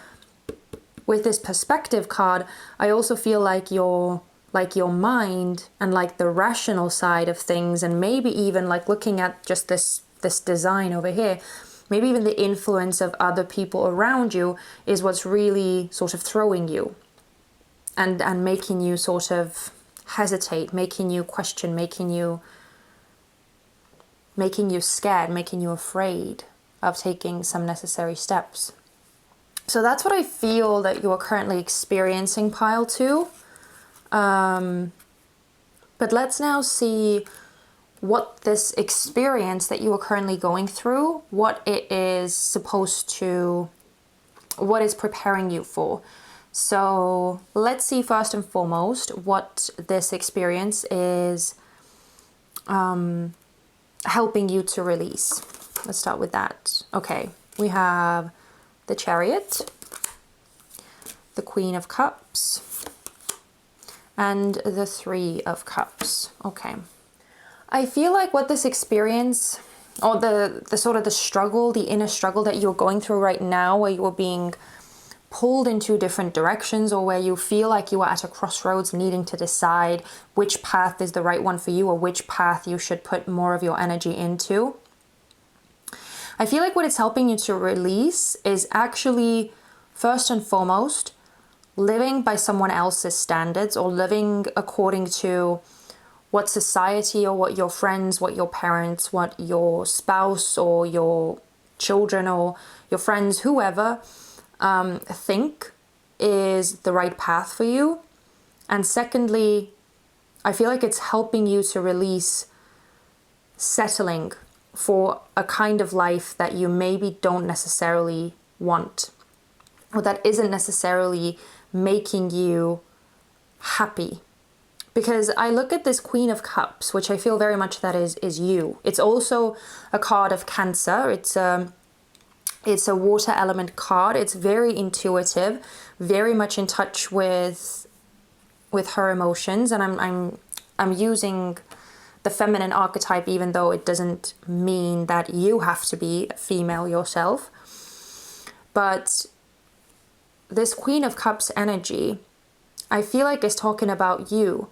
with this perspective card, I also feel like your mind and like the rational side of things, and maybe even like looking at just this design over here, maybe even the influence of other people around you is what's really sort of throwing you and making you sort of hesitate, making you question, making you scared, making you afraid of taking some necessary steps. So that's what I feel that you are currently experiencing, pile 2. But let's now see what this experience that you are currently going through, what it is supposed to, what is preparing you for. So let's see first and foremost what this experience is helping you to release. Let's start with that. Okay, we have the Chariot, the Queen of Cups, and the Three of Cups. Okay. I feel like what this experience, or the sort of the struggle, the inner struggle that you're going through right now, where you're being pulled in 2 different directions, or where you feel like you are at a crossroads needing to decide which path is the right one for you, or which path you should put more of your energy into. I feel like what it's helping you to release is actually, first and foremost, living by someone else's standards, or living according to what society or what your friends, what your parents, what your spouse or your children or your friends, whoever, think is the right path for you. And secondly, I feel like it's helping you to release settling for a kind of life that you maybe don't necessarily want, or that isn't necessarily making you happy. Because I look at this Queen of Cups, which I feel very much that is you. It's also a card of Cancer. It's a water element card. It's very intuitive, very much in touch with her emotions. And I'm using the feminine archetype, even though it doesn't mean that you have to be female yourself. But this Queen of Cups energy, I feel like is talking about you,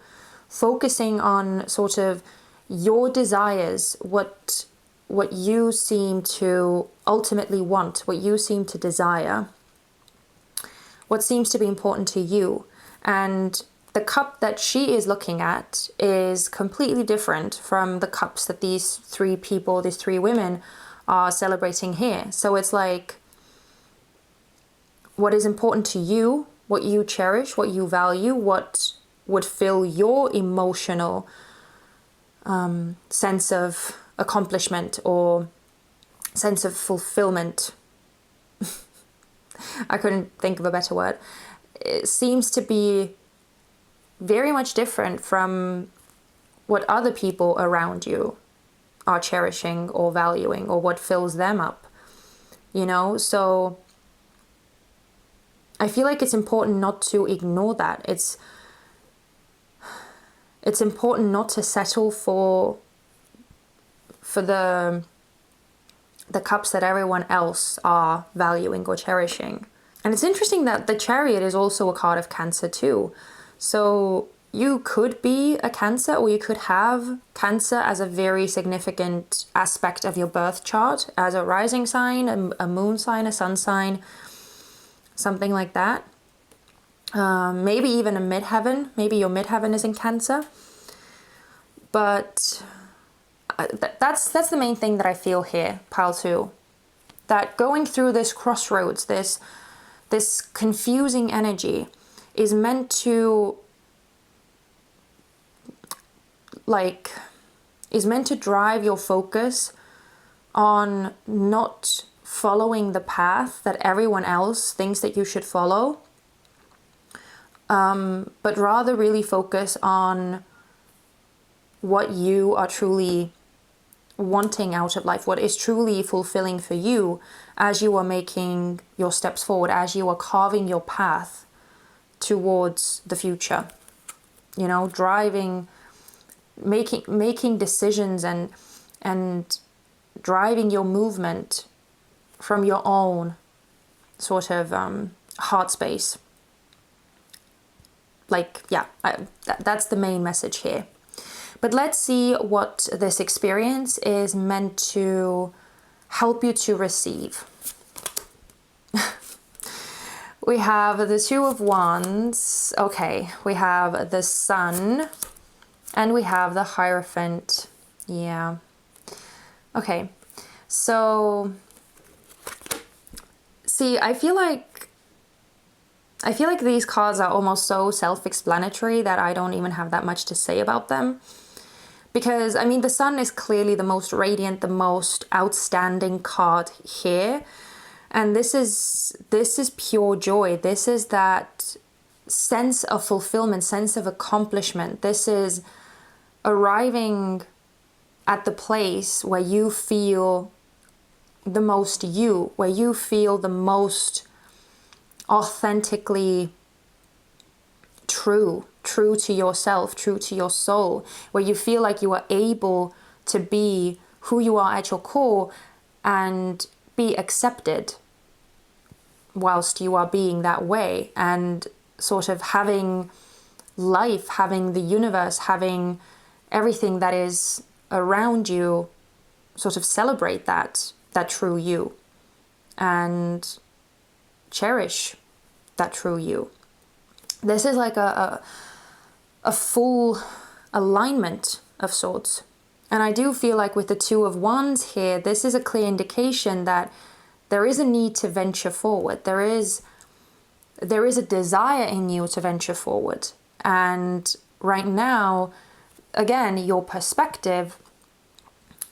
focusing on sort of your desires, what you seem to ultimately want, what you seem to desire, what seems to be important to you. And the cup that she is looking at is completely different from the cups that these 3 people, these 3 women are celebrating here. So it's like, what is important to you, what you cherish, what you value, what would fill your emotional sense of accomplishment or sense of fulfillment. I couldn't think of a better word. It seems to be very much different from what other people around you are cherishing or valuing, or what fills them up, you know? So I feel like it's important not to ignore that. It's important not to settle for the cups that everyone else are valuing or cherishing. And it's interesting that the Chariot is also a card of Cancer too. So you could be a Cancer, or you could have Cancer as a very significant aspect of your birth chart, as a rising sign, a moon sign, a sun sign, something like that. Maybe even a midheaven. Maybe your midheaven is in Cancer. But that's the main thing that I feel here, pile 2. That going through this crossroads, this confusing energy, is meant to drive your focus on not following the path that everyone else thinks that you should follow, but rather really focus on what you are truly wanting out of life, what is truly fulfilling for you as you are making your steps forward, as you are carving your path towards the future. You know, driving, making decisions and driving your movement from your own sort of heart space. Like, yeah, that's the main message here. But let's see what this experience is meant to help you to receive. We have the Two of Wands. Okay, we have the Sun, and we have the Hierophant. Yeah. Okay, so see, I feel like I feel like these cards are almost so self-explanatory that I don't even have that much to say about them. Because, I mean, the sun is clearly the most radiant, the most outstanding card here. And this is pure joy. This is that sense of fulfillment, sense of accomplishment. This is arriving at the place where you feel the most you, where you feel the most authentically true to yourself, true to your soul, where you feel like you are able to be who you are at your core and be accepted whilst you are being that way, and sort of having life, having the universe, having everything that is around you sort of celebrate that true you and cherish that true you. This is like a full alignment of sorts. And I do feel like with the Two of Wands here, this is a clear indication that there is a need to venture forward. There is a desire in you to venture forward. And right now, again, your perspective,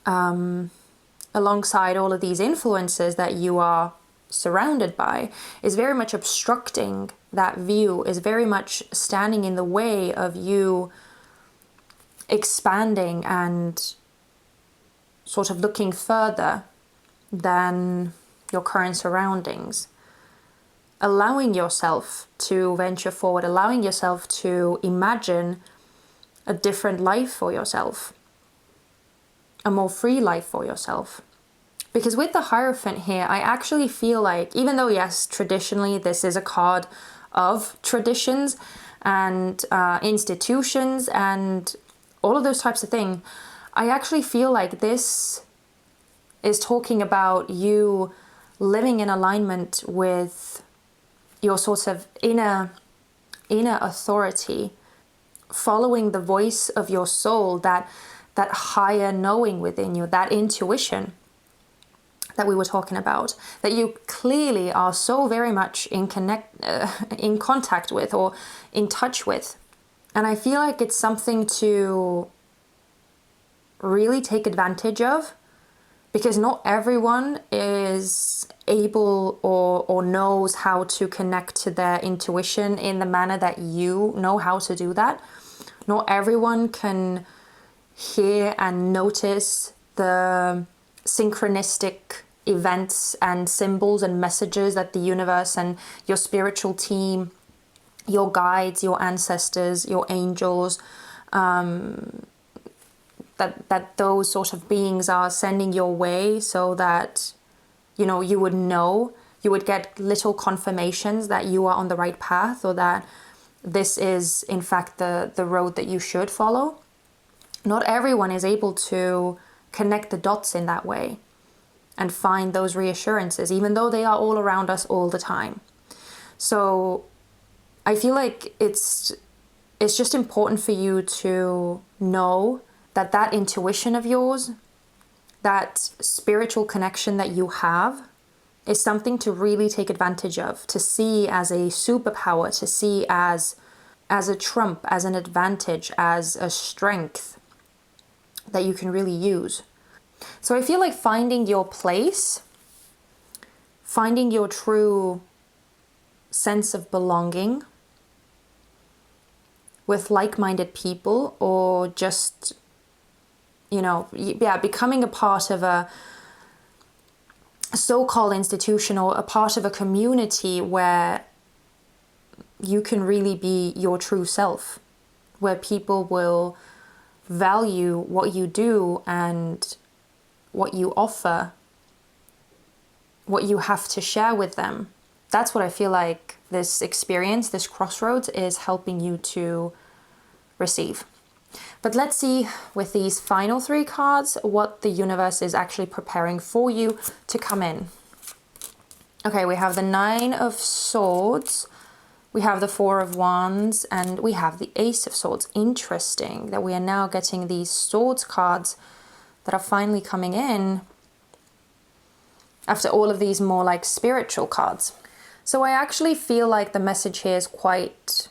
alongside all of these influences that you are surrounded by, is very much obstructing that view, is very much standing in the way of you expanding and sort of looking further than your current surroundings, allowing yourself to venture forward, allowing yourself to imagine a different life for yourself, a more free life for yourself. Because with the Hierophant here, I actually feel like, even though, yes, traditionally this is a card of traditions and institutions and all of those types of things, I actually feel like this is talking about you living in alignment with your sort of inner authority, following the voice of your soul, that higher knowing within you, that intuition that we were talking about, that you clearly are so very much in contact with or in touch with. And I feel like it's something to really take advantage of, because not everyone is able or knows how to connect to their intuition in the manner that you know how to do that. Not everyone can hear and notice the synchronistic events and symbols and messages that the universe and your spiritual team, your guides, your ancestors, your angels, that those sort of beings are sending your way, so that you would get little confirmations that you are on the right path, or that this is in fact the road that you should follow. Not everyone is able to connect the dots in that way and find those reassurances, even though they are all around us all the time. So I feel like it's just important for you to know that intuition of yours, that spiritual connection that you have, is something to really take advantage of, to see as a superpower, to see as a trump, as an advantage, as a strength that you can really use. So I feel like finding your place, finding your true sense of belonging with like-minded people, or just, becoming a part of a so-called institution or a part of a community where you can really be your true self, where people will value what you do and what you offer, what you have to share with them. That's what I feel like this experience, this crossroads, is helping you to receive. But let's see with these final three cards what the universe is actually preparing for you to come in. Okay, we have the Nine of Swords, we have the Four of Wands, and we have the Ace of Swords. Interesting that we are now getting these Swords cards that are finally coming in after all of these more like spiritual cards. So I actually feel like the message here is quite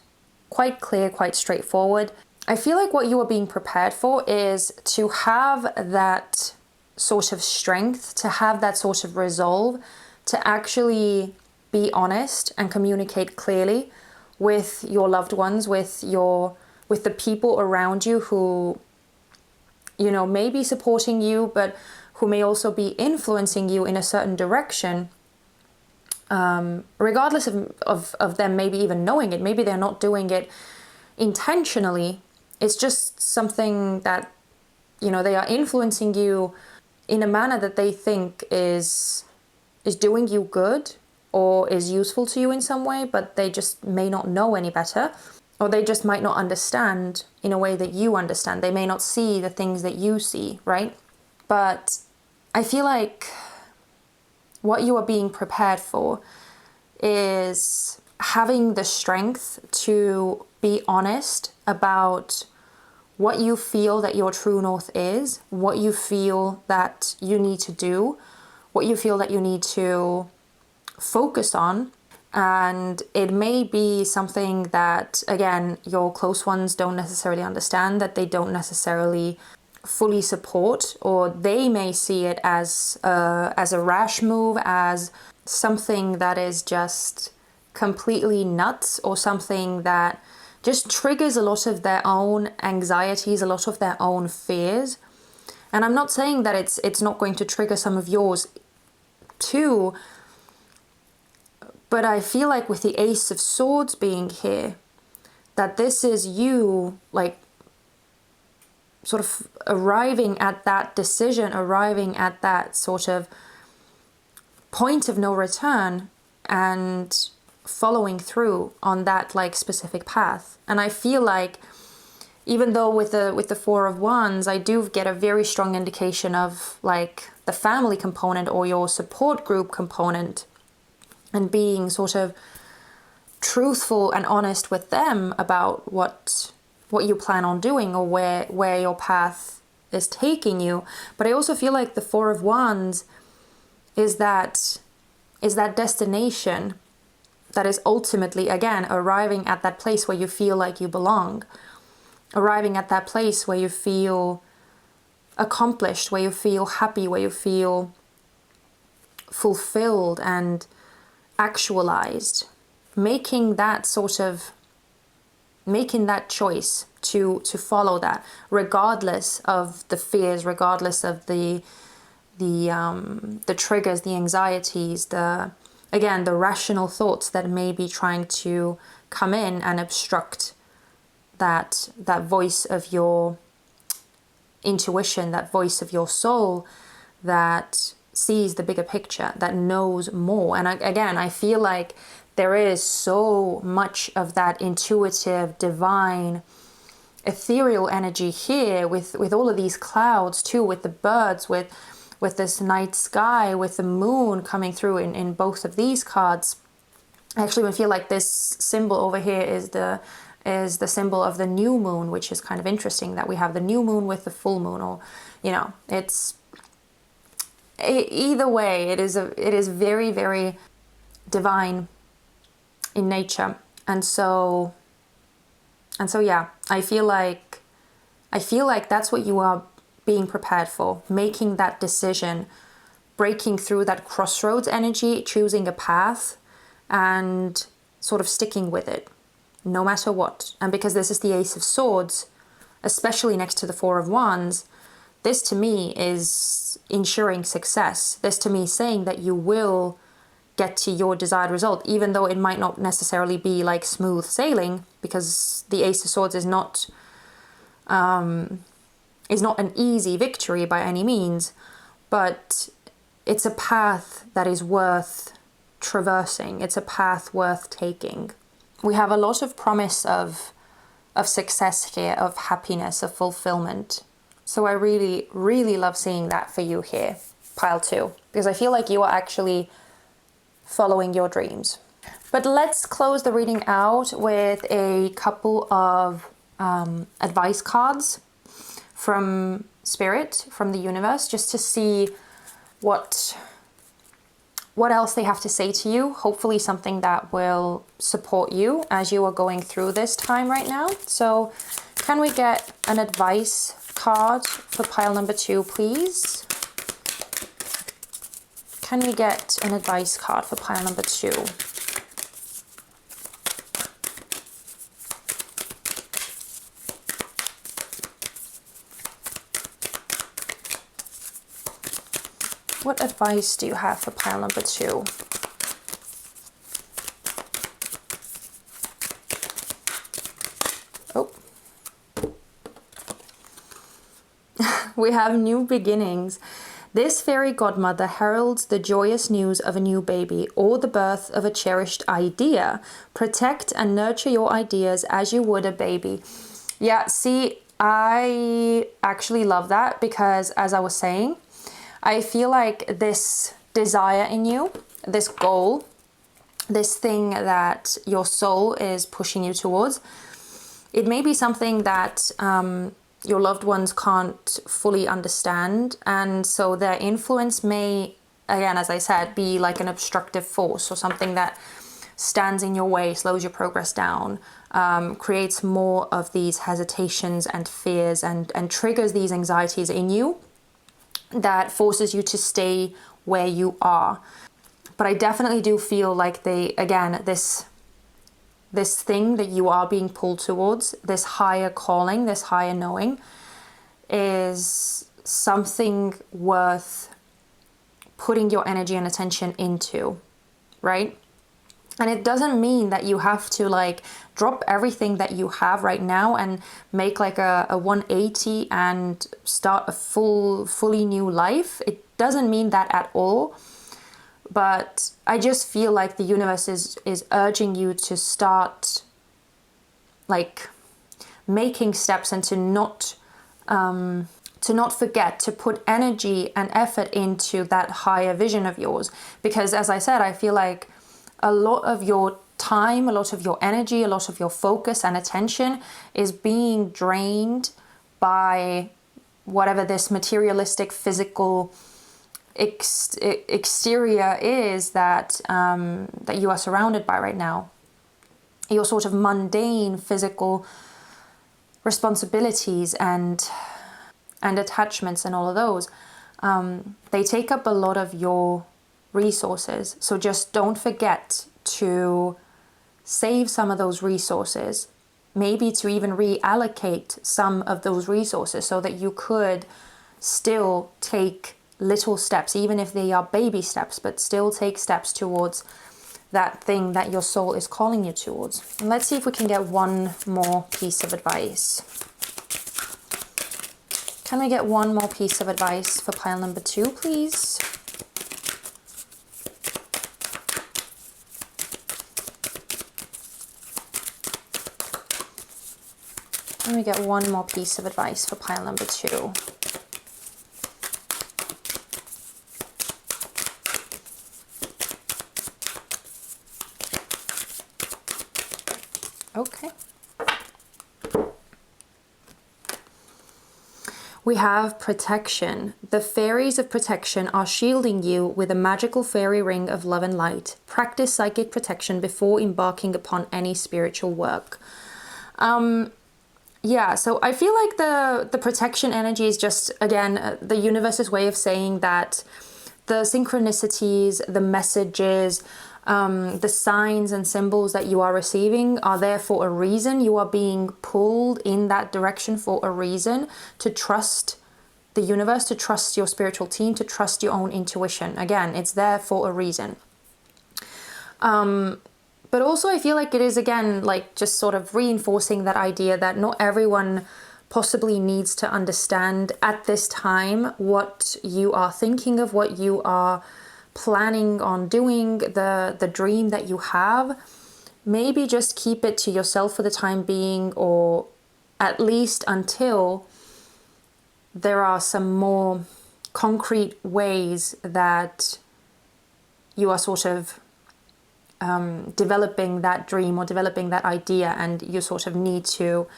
clear, quite straightforward. I feel like what you are being prepared for is to have that sort of strength, to have that sort of resolve, to actually be honest and communicate clearly with your loved ones, with the people around you who, you know, may be supporting you, but who may also be influencing you in a certain direction, regardless of them maybe even knowing it. Maybe they're not doing it intentionally. It's just something that, you know, they are influencing you in a manner that they think is doing you good or is useful to you in some way, but they just may not know any better, or they just might not understand in a way that you understand. They may not see the things that you see, right? But I feel like what you are being prepared for is having the strength to be honest about what you feel that your true north is, what you feel that you need to do, what you feel that you need to focus on. And it may be something that, again, your close ones don't necessarily understand, that they don't necessarily fully support, or they may see it as a rash move, as something that is just completely nuts, or something that just triggers a lot of their own anxieties, a lot of their own fears. And I'm not saying that it's not going to trigger some of yours too, but I feel like with the Ace of Swords being here, that this is you, like, sort of arriving at that decision, arriving at that sort of point of no return, and following through on that, like, specific path. And I feel like, even though with the Four of Wands, I do get a very strong indication of, like, the family component or your support group component, and being sort of truthful and honest with them about what you plan on doing, or where your path is taking you. But I also feel like the Four of Wands is that destination that is ultimately, again, arriving at that place where you feel like you belong, arriving at that place where you feel accomplished, where you feel happy, where you feel fulfilled and actualized, making that choice to follow that, regardless of the fears, regardless of the triggers, the anxieties, the rational thoughts that may be trying to come in and obstruct that voice of your intuition, that voice of your soul that sees the bigger picture, that knows more. And I feel like there is so much of that intuitive, divine, ethereal energy here with all of these clouds too, with the birds, with this night sky, with the moon coming through in both of these cards. I actually feel like this symbol over here is the symbol of the new moon, which is kind of interesting that we have the new moon with the full moon, or, you know, either way, it is very, very divine in nature. And so yeah, I feel like that's what you are being prepared for, making that decision, breaking through that crossroads energy, choosing a path and sort of sticking with it no matter what. And because this is the Ace of Swords, especially next to the Four of Wands, this to me is ensuring success. This to me is saying that you will get to your desired result, even though it might not necessarily be like smooth sailing, because the Ace of Swords is not an easy victory by any means, but it's a path that is worth traversing. It's a path worth taking. We have a lot of promise of success here, of happiness, of fulfillment. So I really, really love seeing that for you here, pile 2, because I feel like you are actually following your dreams. But let's close the reading out with a couple of advice cards from Spirit, from the universe, just to see what what else they have to say to you. Hopefully something that will support you as you are going through this time right now. So can we get an advice card for pile number 2, please? Can we get an advice card for pile number 2? What advice do you have for pile number 2? Oh. We have new beginnings. This fairy godmother heralds the joyous news of a new baby or the birth of a cherished idea. Protect and nurture your ideas as you would a baby. Yeah, see, I actually love that because, as I was saying, I feel like this desire in you, this goal, this thing that your soul is pushing you towards, it may be something that your loved ones can't fully understand. And so their influence may, again, as I said, be like an obstructive force or something that stands in your way, slows your progress down, creates more of these hesitations and fears and triggers these anxieties in you, that forces you to stay where you are. But I definitely do feel like this thing that you are being pulled towards, this higher calling, this higher knowing, is something worth putting your energy and attention into, right? And it doesn't mean that you have to like drop everything that you have right now and make like a 180 and start a fully new life. It doesn't mean that at all. But I just feel like the universe is urging you to start like making steps and to not forget to put energy and effort into that higher vision of yours. Because as I said, I feel like a lot of your time, a lot of your energy, a lot of your focus and attention is being drained by whatever this materialistic, physical exterior is that you are surrounded by right now. Your sort of mundane physical responsibilities and attachments and all of those, they take up a lot of your resources. So just don't forget to save some of those resources, maybe to even reallocate some of those resources so that you could still take little steps, even if they are baby steps, but still take steps towards that thing that your soul is calling you towards. And let's see if we can get one more piece of advice. Can we get one more piece of advice for pile number 2, please? Let me get one more piece of advice for pile number 2. Okay. We have protection. The fairies of protection are shielding you with a magical fairy ring of love and light. Practice psychic protection before embarking upon any spiritual work. Yeah, so I feel like the protection energy is just, again, the universe's way of saying that the synchronicities, the messages, the signs and symbols that you are receiving are there for a reason. You are being pulled in that direction for a reason, to trust the universe, to trust your spiritual team, to trust your own intuition. Again, it's there for a reason. But also I feel like it is, again, like just sort of reinforcing that idea that not everyone possibly needs to understand at this time what you are thinking of, what you are planning on doing, the dream that you have. Maybe just keep it to yourself for the time being, or at least until there are some more concrete ways that you are sort of developing that dream or developing that idea, and you sort of need to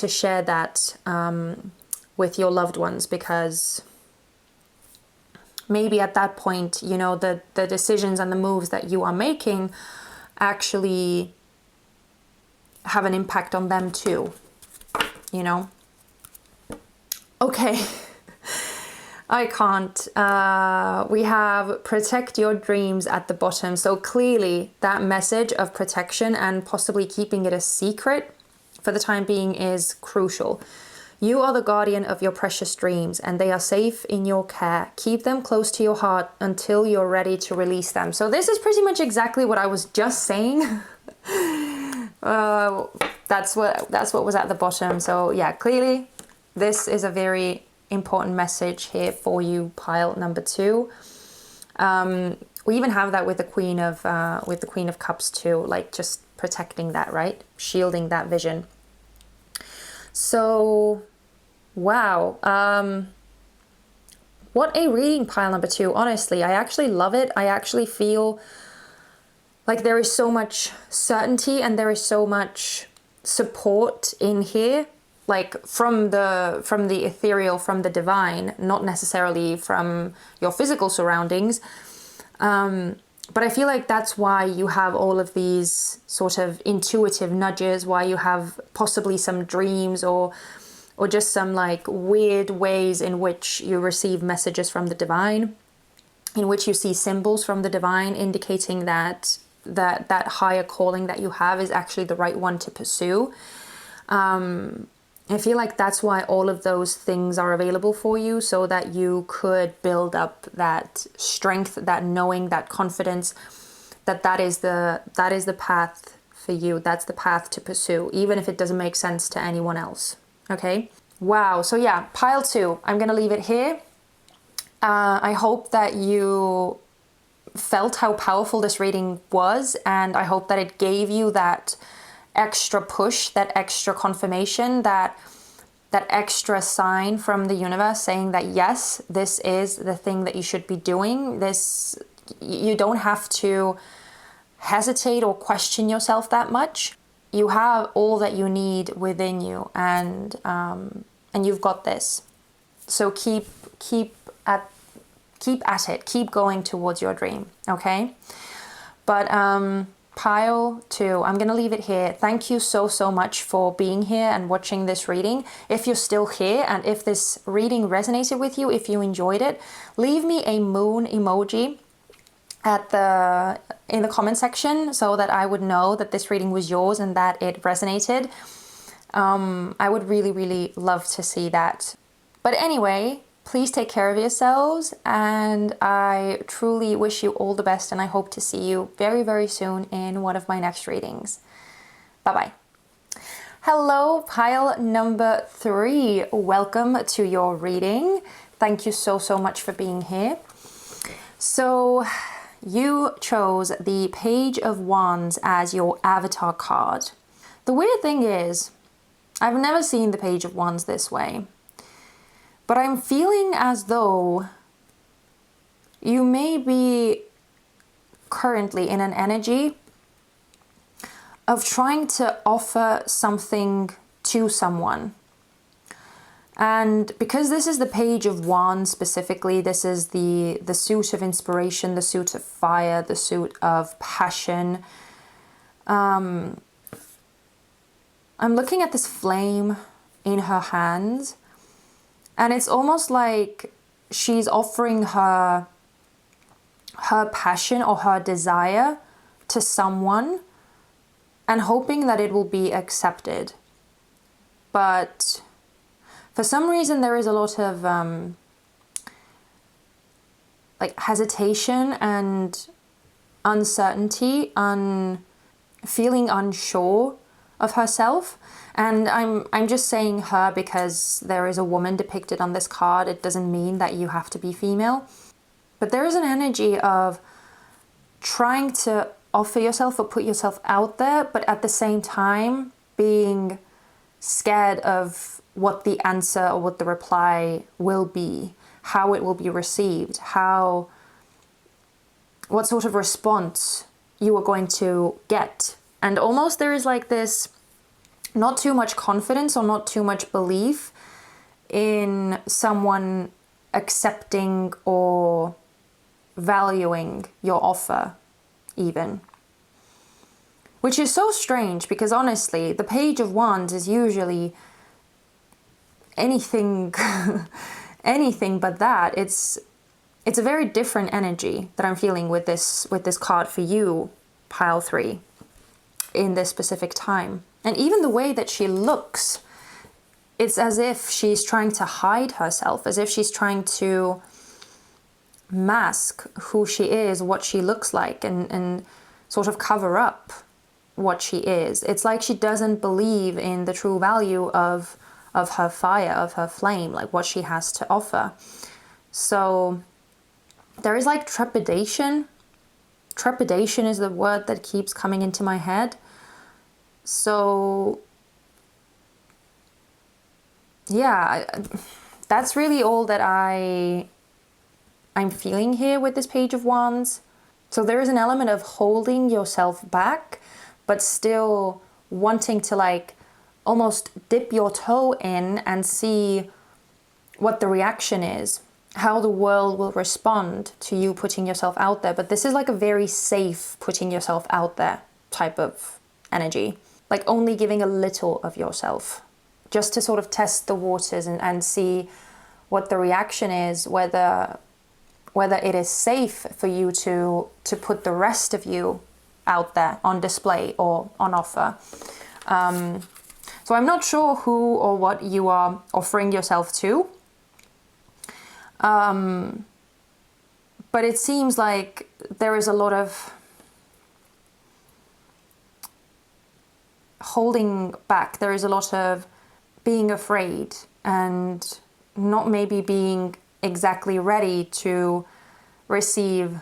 share that with your loved ones, because maybe at that point, you know, the decisions and the moves that you are making actually have an impact on them too, you know? Okay. I can't. We have protect your dreams at the bottom. So clearly that message of protection and possibly keeping it a secret for the time being is crucial. You are the guardian of your precious dreams and they are safe in your care. Keep them close to your heart until you're ready to release them. So this is pretty much exactly what I was just saying. That's what was at the bottom. So yeah, clearly this is a very important message here for you, pile number 2. We even have that with the Queen of Cups too, like just protecting that, right? Shielding that vision. So, wow. What a reading, pile number 2. Honestly, I actually love it. I actually feel like there is so much certainty and there is so much support in here, like from the ethereal, from the divine, not necessarily from your physical surroundings. But I feel like that's why you have all of these sort of intuitive nudges, why you have possibly some dreams or just some like weird ways in which you receive messages from the divine, in which you see symbols from the divine indicating that higher calling that you have is actually the right one to pursue. I feel like that's why all of those things are available for you, so that you could build up that strength, that knowing, that confidence, that is the path for you. That's the path to pursue, even if it doesn't make sense to anyone else. Okay. Wow. So yeah, pile 2. I'm going to leave it here. I hope that you felt how powerful this reading was, and I hope that it gave you that extra push, that extra confirmation, that extra sign from the universe saying that yes, this is the thing that you should be doing. This, you don't have to hesitate or question yourself that much. You have all that you need within you, and you've got this. So keep at it. Keep going towards your dream. Okay, but pile 2, I'm going to leave it here. Thank you so much for being here and watching this reading. If you're still here and if this reading resonated with you, if you enjoyed it, leave me a moon emoji in the comment section so that I would know that this reading was yours and that it resonated. I would really love to see that. But anyway, please take care of yourselves, and I truly wish you all the best, and I hope to see you very soon in one of my next readings. Bye-bye. Hello, pile number 3. Welcome to your reading. Thank you so much for being here. So you chose the Page of Wands as your avatar card. The weird thing is, I've never seen the Page of Wands this way. But I'm feeling as though you may be currently in an energy of trying to offer something to someone. And because this is the Page of Wands specifically, this is the suit of inspiration, the suit of fire, the suit of passion. I'm looking at this flame in her hands. And it's almost like she's offering her passion or her desire to someone and hoping that it will be accepted. But for some reason, there is a lot of like hesitation and uncertainty, feeling unsure of herself. And I'm just saying her because there is a woman depicted on this card. It doesn't mean that you have to be female. But there is an energy of trying to offer yourself or put yourself out there, but at the same time being scared of what the answer or what the reply will be, how it will be received, what sort of response you are going to get. And almost there is like this not too much confidence or not too much belief in someone accepting or valuing your offer even. Which is so strange because honestly, the Page of Wands is usually anything anything but that. It's a very different energy that I'm feeling with this card for you, pile 3, in this specific time. And even the way that she looks, it's as if she's trying to hide herself, as if she's trying to mask who she is, what she looks like, and sort of cover up what she is. It's like she doesn't believe in the true value of her fire, of her flame, like what she has to offer. So there is like trepidation. Trepidation is the word that keeps coming into my head. So yeah, that's really all that I'm feeling here with this Page of Wands. So there is an element of holding yourself back, but still wanting to like almost dip your toe in and see what the reaction is, how the world will respond to you putting yourself out there. But this is like a very safe putting yourself out there type of energy, like only giving a little of yourself just to sort of test the waters and see what the reaction is, whether it is safe for you to put the rest of you out there on display or on offer. So I'm not sure who or what you are offering yourself to. But it seems like there is a lot of holding back. There is a lot of being afraid and not maybe being exactly ready to receive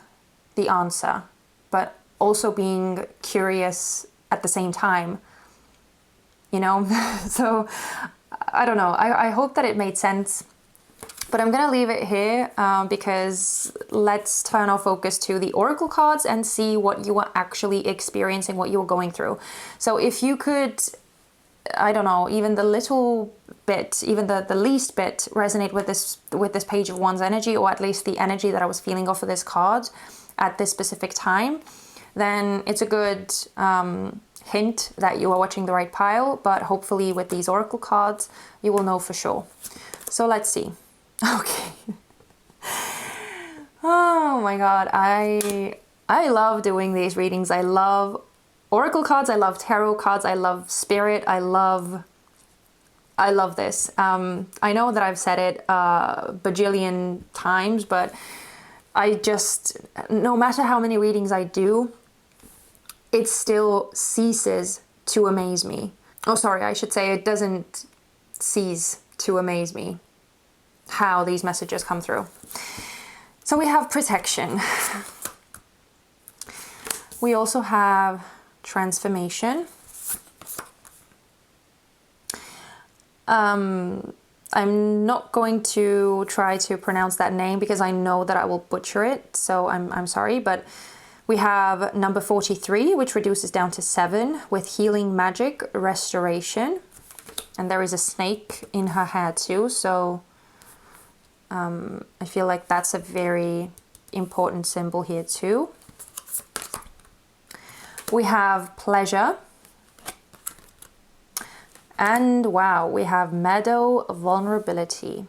the answer, but also being curious at the same time, you know? So I don't know. I hope that it made sense, but I'm gonna leave it here because let's turn our focus to the oracle cards and see what you are actually experiencing, what you're going through. So if you could, I don't know, even the little bit, even the least bit resonate with this Page of Wands energy, or at least the energy that I was feeling off of this card at this specific time, then it's a good hint that you are watching the right pile. But hopefully with these oracle cards, you will know for sure. So let's see. Okay. Oh my God. I love doing these readings. I love oracle cards. I love tarot cards. I love spirit. I love this. I know that I've said it a bajillion times, but I just, no matter how many readings I do, it still ceases to amaze me. Oh, sorry, I should say it doesn't cease to amaze me how these messages come through. So we have protection. We also have transformation. I'm not going to try to pronounce that name because I know that I will butcher it, so I'm sorry, but we have number 43, which reduces down to 7 with healing magic, restoration, and there is a snake in her hair too, so I feel like that's a very important symbol here too. We have pleasure. And wow, we have meadow, vulnerability.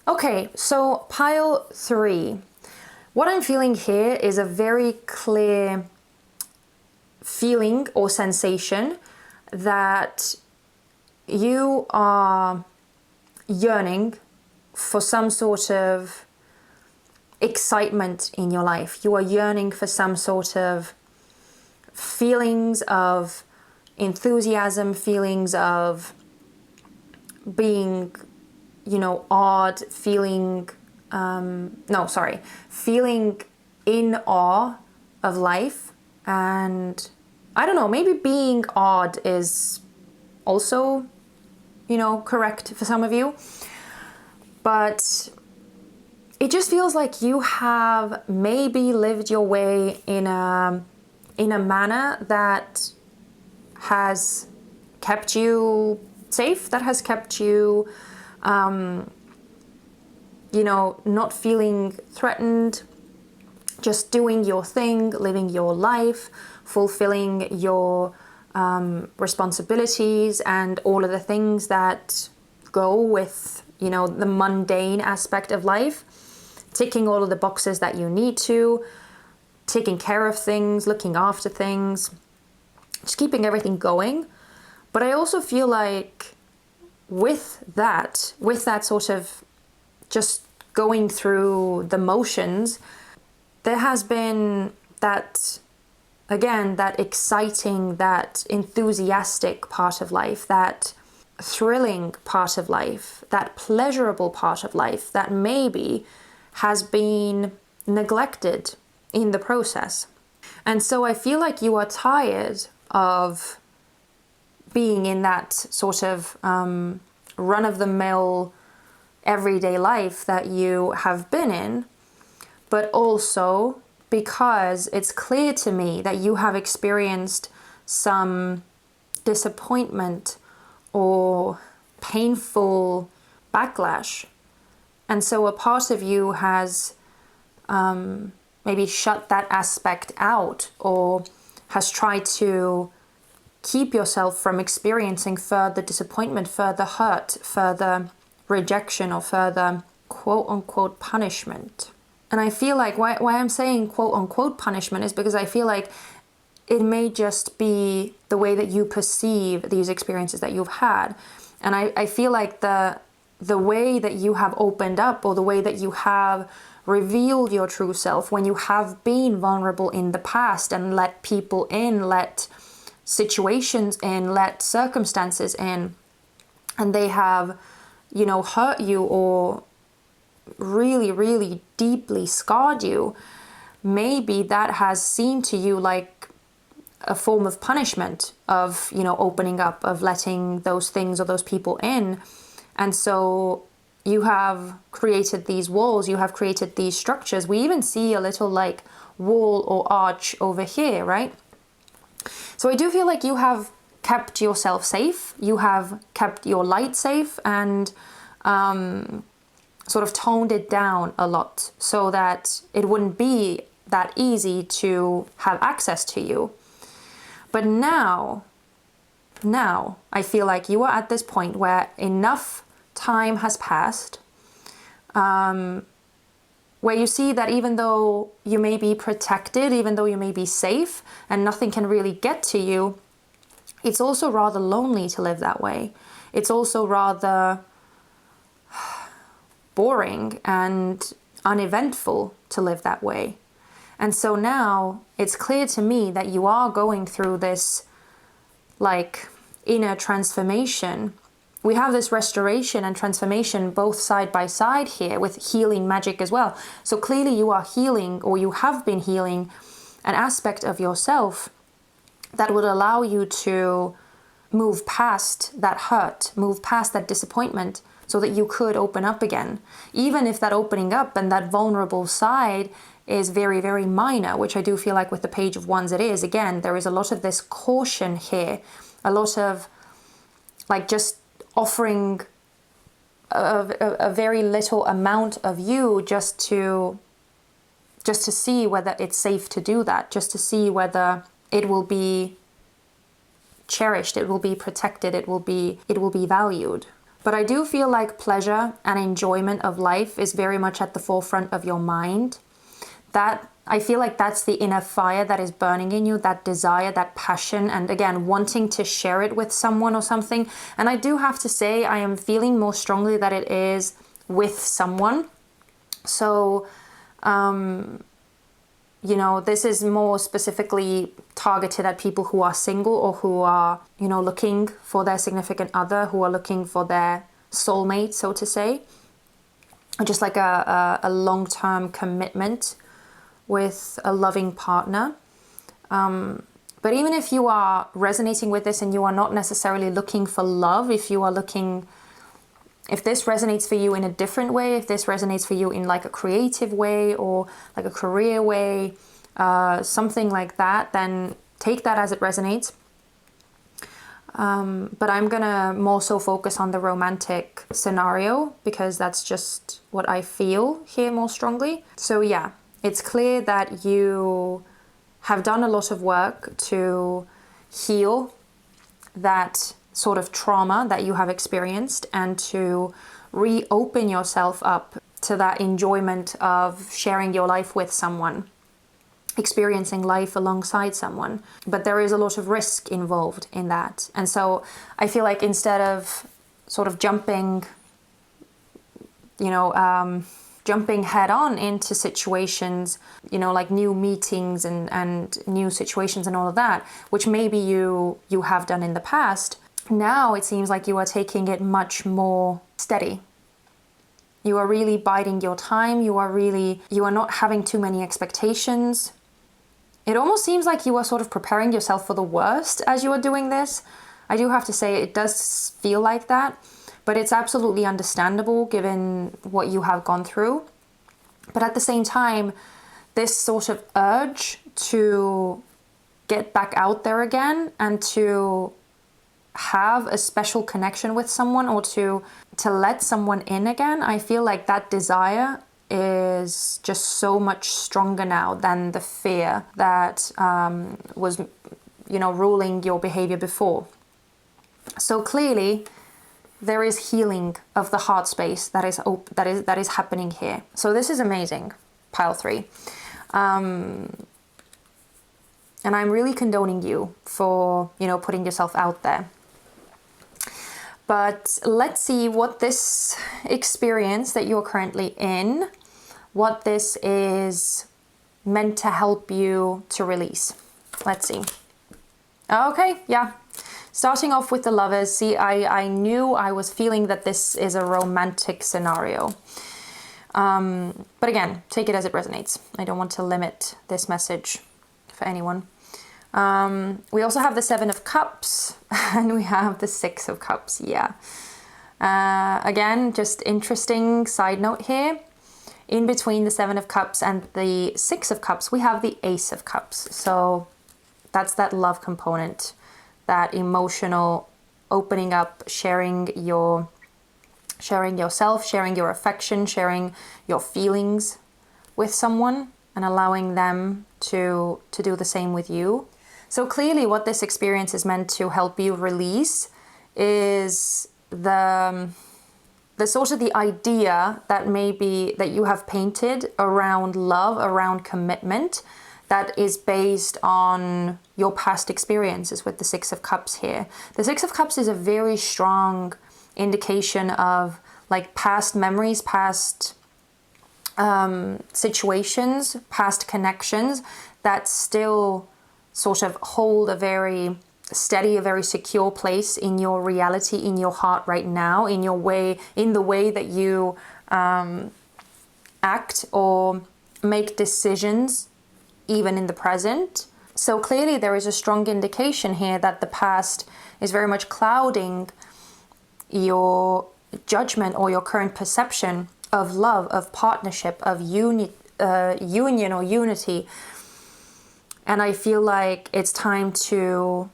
Okay, so pile 3. What I'm feeling here is a very clear feeling or sensation that you are yearning for some sort of excitement in your life. You are yearning for some sort of feelings of enthusiasm, feelings of being, you know, odd, feeling in awe of life. And I don't know, maybe being odd is also, you know, correct for some of you, but it just feels like you have maybe lived your way in a manner that has kept you safe, that has kept you, you know, not feeling threatened, just doing your thing, living your life, fulfilling your responsibilities and all of the things that go with, you know, the mundane aspect of life, ticking all of the boxes that you need to, taking care of things, looking after things, just keeping everything going. But I also feel like with that sort of just going through the motions, there has been that, again, that exciting, that enthusiastic part of life, that thrilling part of life, that pleasurable part of life that maybe has been neglected in the process. And so I feel like you are tired of being in that sort of run-of-the-mill everyday life that you have been in, but also because it's clear to me that you have experienced some disappointment or painful backlash. And so a part of you has maybe shut that aspect out, or has tried to keep yourself from experiencing further disappointment, further hurt, further rejection, or further quote-unquote punishment. And I feel like why I'm saying quote-unquote punishment is because I feel like it may just be the way that you perceive these experiences that you've had. And I feel like the way that you have opened up, or the way that you have revealed your true self when you have been vulnerable in the past and let people in, let situations in, let circumstances in, and they have, you know, hurt you or really, really deeply scarred you, maybe that has seemed to you like a form of punishment of, you know, opening up, of letting those things or those people in. And so you have created these walls, you have created these structures. We even see a little like wall or arch over here, right? So I do feel like you have kept yourself safe, you have kept your light safe, and sort of toned it down a lot so that it wouldn't be that easy to have access to you. But now I feel like you are at this point where enough time has passed, where you see that even though you may be protected, even though you may be safe and nothing can really get to you, it's also rather lonely to live that way. It's also rather boring and uneventful to live that way. And so now it's clear to me that you are going through this like inner transformation. We have this restoration and transformation both side by side here, with healing magic as well. So clearly you are healing, or you have been healing, an aspect of yourself that would allow you to move past that hurt, move past that disappointment, so that you could open up again. Even if that opening up and that vulnerable side is very, very minor, which I do feel like with the Page of Wands it is. Again, there is a lot of this caution here, a lot of like just offering a very little amount of you just to see whether it's safe to do that, just to see whether it will be cherished, it will be protected, it will be valued. But I do feel like pleasure and enjoyment of life is very much at the forefront of your mind. That I feel like that's the inner fire that is burning in you, that desire, that passion, and again, wanting to share it with someone or something. And I do have to say, I am feeling more strongly that it is with someone. So, you know, this is more specifically targeted at people who are single, or who are, you know, looking for their significant other, who are looking for their soulmate, so to say. Just like a long-term commitment with a loving partner. But even if you are resonating with this and you are not necessarily looking for love, if this resonates for you in a different way, if this resonates for you in like a creative way or like a career way, something like that, then take that as it resonates. But I'm gonna more so focus on the romantic scenario because that's just what I feel here more strongly. So yeah, It's clear that you have done a lot of work to heal that sort of trauma that you have experienced and to reopen yourself up to that enjoyment of sharing your life with someone, experiencing life alongside someone. But there is a lot of risk involved in that. And so I feel like instead of sort of jumping head on into situations, like new meetings and new situations and all of that, which maybe you have done in the past, now it seems like you are taking it much more steady. You are really biding your time. You are not having too many expectations. It almost seems like you are sort of preparing yourself for the worst as you are doing this. I do have to say it does feel like that, but it's absolutely understandable given what you have gone through. But at the same time, this sort of urge to get back out there again and to have a special connection with someone or to let someone in again, I feel like that desire is just so much stronger now than the fear that was, ruling your behavior before. So clearly, there is healing of the heart space that is happening here. So this is amazing, pile 3. And I'm really condoning you for, putting yourself out there. But let's see what this experience that you're currently in, what this is meant to help you to release. Let's see. Okay, yeah. Starting off with the Lovers. See, I knew I was feeling that this is a romantic scenario. But again, take it as it resonates. I don't want to limit this message for anyone. We also have the 7 of Cups and we have the 6 of Cups. Yeah. Again, just interesting side note here. In between the 7 of Cups and the 6 of Cups, we have the Ace of Cups. So that's that love component, that emotional opening up, sharing yourself, sharing your affection, sharing your feelings with someone and allowing them to do the same with you. So clearly what this experience is meant to help you release is the sort of the idea that that you have painted around love, around commitment, that is based on your past experiences with the 6 of Cups here. The 6 of Cups is a very strong indication of like past memories, past situations, past connections that still sort of hold a very steady, a very secure place in your reality, in your heart right now, in the way that you act or make decisions even in the present. So clearly there is a strong indication here that the past is very much clouding your judgment or your current perception of love, of partnership, of union or unity. And I feel like it's time to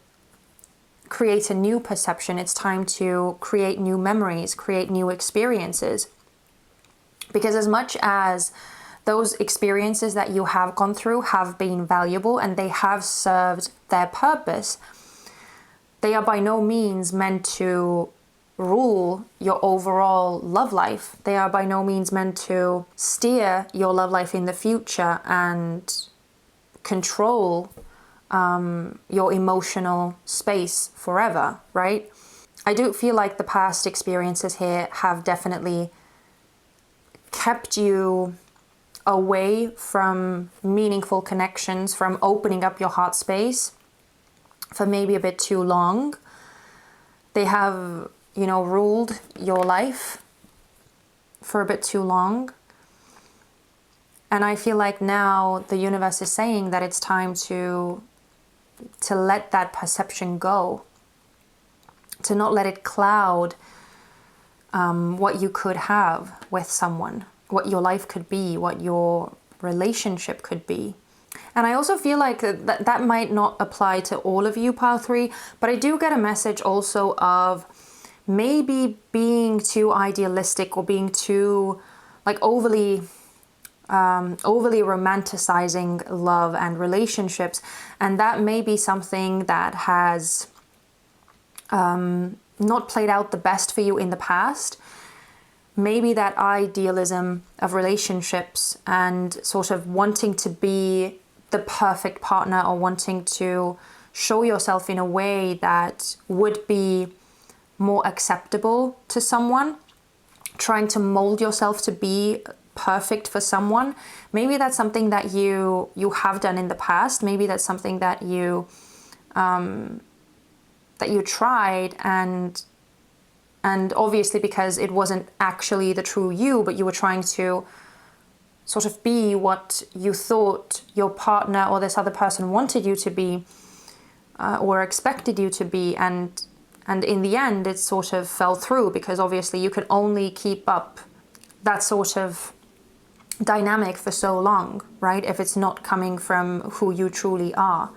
create a new perception. It's time to create new memories, create new experiences. Because as much as those experiences that you have gone through have been valuable and they have served their purpose, they are by no means meant to rule your overall love life. They are by no means meant to steer your love life in the future and control your emotional space forever, right? I do feel like the past experiences here have definitely kept you away from meaningful connections, from opening up your heart space for maybe a bit too long. They have, ruled your life for a bit too long. And I feel like now the universe is saying that it's time to let that perception go, to not let it cloud what you could have with someone, what your life could be, what your relationship could be. And I also feel like that might not apply to all of you, pile 3, but I do get a message also of maybe being too idealistic or being too overly overly romanticizing love and relationships. And that may be something that has not played out the best for you in the past. Maybe that idealism of relationships and sort of wanting to be the perfect partner, or wanting to show yourself in a way that would be more acceptable to someone, trying to mold yourself to be perfect for someone. Maybe that's something that you have done in the past. Maybe that's something that you tried, and obviously because it wasn't actually the true you, but you were trying to sort of be what you thought your partner or this other person wanted you to be, or expected you to be, and in the end it sort of fell through, because obviously you could only keep up that sort of dynamic for so long, right? If it's not coming from who you truly are.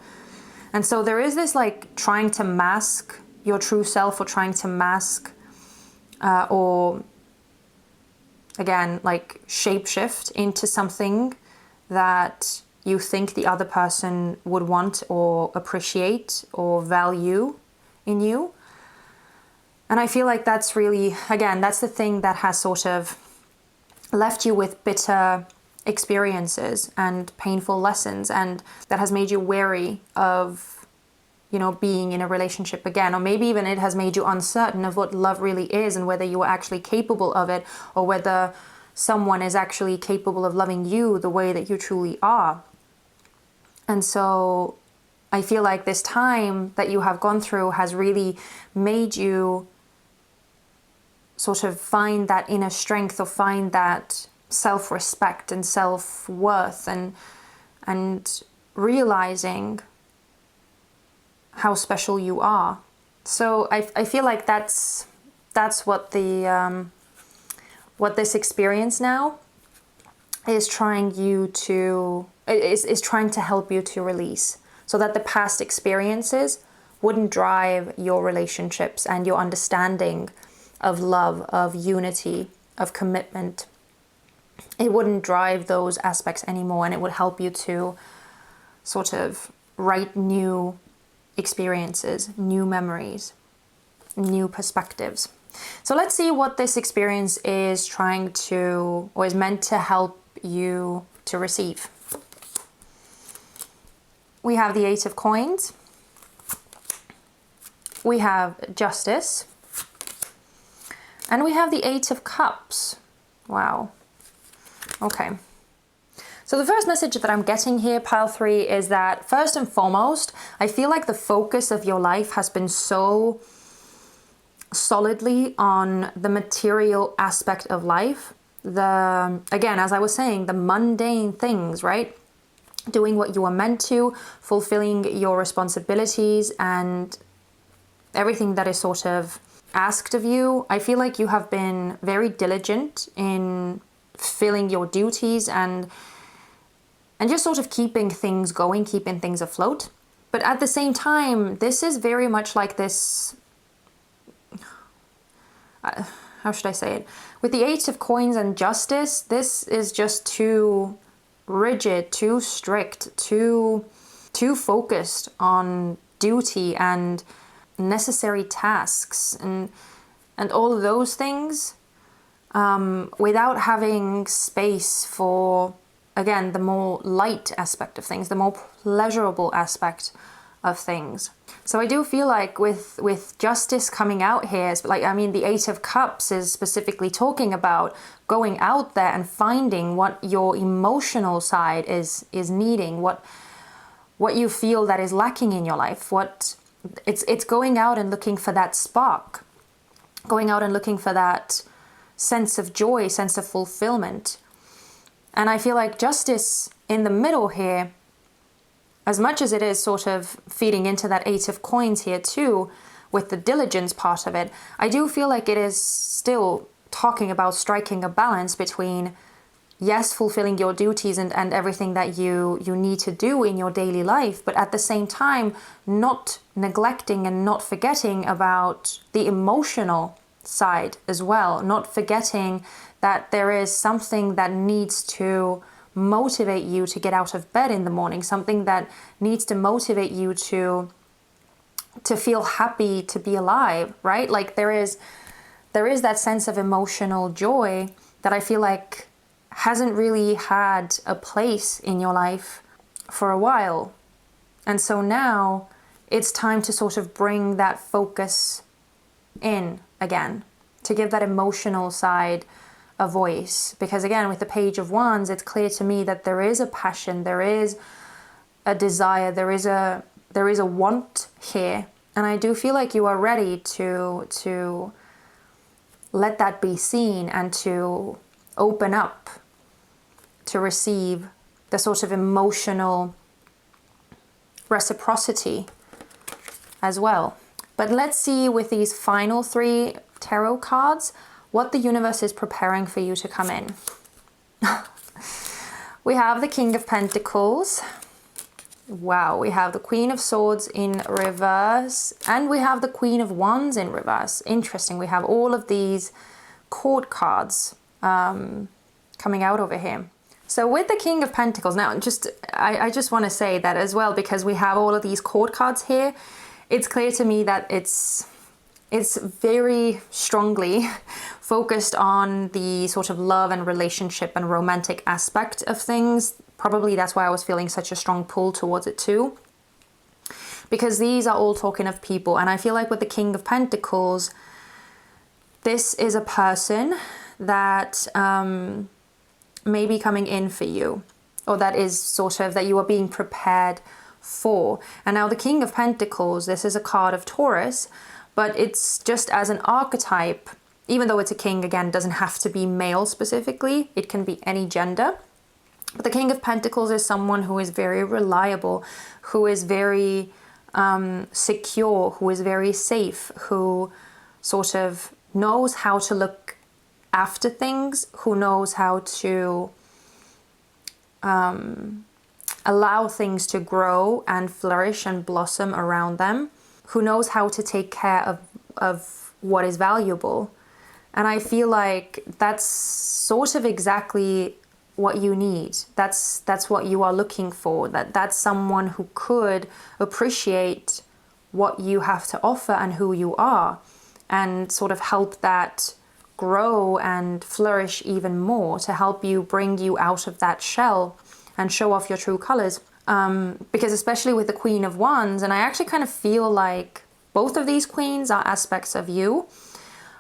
And so there is this like trying to mask your true self, or trying to mask or again, like shapeshift into something that you think the other person would want or appreciate or value in you. And I feel like that's really, again, that's the thing that has sort of left you with bitter experiences and painful lessons, and that has made you wary of, you know, being in a relationship again. Or maybe even it has made you uncertain of what love really is, and whether you are actually capable of it, or whether someone is actually capable of loving you the way that you truly are. And so I feel like this time that you have gone through has really made you sort of find that inner strength, or find that self-respect and self-worth, and realizing how special you are. So I feel like that's what the what this experience now is trying to help you to release, so that the past experiences wouldn't drive your relationships and your understanding of love, of unity, of commitment. It wouldn't drive those aspects anymore, and it would help you to sort of write new experiences, new memories, new perspectives. So let's see what this experience is trying to, or is meant to help you to receive. We have the Eight of Coins. We have Justice. And we have the Eight of Cups. Wow. Okay. So the first message that I'm getting here, pile 3, is that first and foremost, I feel like the focus of your life has been so solidly on the material aspect of life. Again, as I was saying, the mundane things, right? Doing what you are meant to, fulfilling your responsibilities, and everything that is sort of asked of you. I feel like you have been very diligent in fulfilling your duties and just sort of keeping things going, keeping things afloat. But at the same time, this is very much like this, how should I say it? With the Eight of Coins and Justice, this is just too rigid, too strict, too focused on duty and necessary tasks and all of those things, without having space for, again, the more light aspect of things, the more pleasurable aspect of things. So I do feel like with Justice coming out here, like, I mean, the Eight of Cups is specifically talking about going out there and finding what your emotional side is needing, what you feel that is lacking in your life, it's going out and looking for that spark, going out and looking for that sense of joy, sense of fulfillment. And I feel like Justice in the middle here, as much as it is sort of feeding into that Eight of Coins here too, with the diligence part of it, I do feel like it is still talking about striking a balance between, yes, fulfilling your duties and everything that you need to do in your daily life, but at the same time, not neglecting and not forgetting about the emotional side as well, not forgetting that there is something that needs to motivate you to get out of bed in the morning, something that needs to motivate you to feel happy to be alive, right? Like there is that sense of emotional joy that I feel like hasn't really had a place in your life for a while. And so now it's time to sort of bring that focus in again, to give that emotional side a voice. Because again, with the Page of Wands, it's clear to me that there is a passion, there is a desire, there is a want here. And I do feel like you are ready to let that be seen and to open up to receive the sort of emotional reciprocity as well. But let's see with these final 3 tarot cards what the universe is preparing for you to come in. We have the King of Pentacles. Wow, we have the Queen of Swords in reverse, and we have the Queen of Wands in reverse. Interesting, we have all of these court cards coming out over here. So with the King of Pentacles, now I just want to say that as well, because we have all of these court cards here, it's clear to me that it's very strongly focused on the sort of love and relationship and romantic aspect of things. Probably that's why I was feeling such a strong pull towards it too. Because these are all talking of people. And I feel like with the King of Pentacles, this is a person that may be coming in for you. Or that is sort of that you are being prepared for. And now the King of Pentacles, this is a card of Taurus. But it's just as an archetype, even though it's a king, again, doesn't have to be male specifically. It can be any gender. But the King of Pentacles is someone who is very reliable, who is very secure, who is very safe, who sort of knows how to look after things, who knows how to allow things to grow and flourish and blossom around them, who knows how to take care of what is valuable. And I feel like that's sort of exactly what you need. That's what you are looking for. That's someone who could appreciate what you have to offer and who you are, and sort of help that grow and flourish even more, to help you bring you out of that shell and show off your true colors. Because especially with the Queen of Wands, and I actually kind of feel like both of these queens are aspects of you.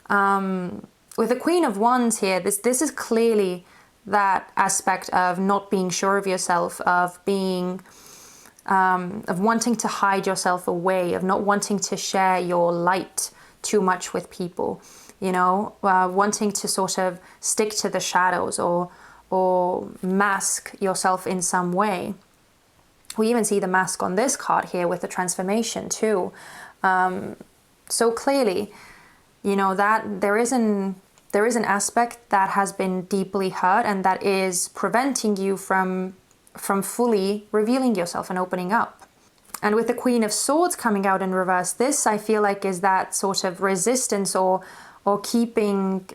With the Queen of Wands here, this is clearly that aspect of not being sure of yourself, of being, of wanting to hide yourself away, of not wanting to share your light too much with people, you know, wanting to sort of stick to the shadows or mask yourself in some way. We even see the mask on this card here with the transformation too. So clearly, you know, that there is an aspect that has been deeply hurt and that is preventing you from fully revealing yourself and opening up. And with the Queen of Swords coming out in reverse, this I feel like is that sort of resistance or keeping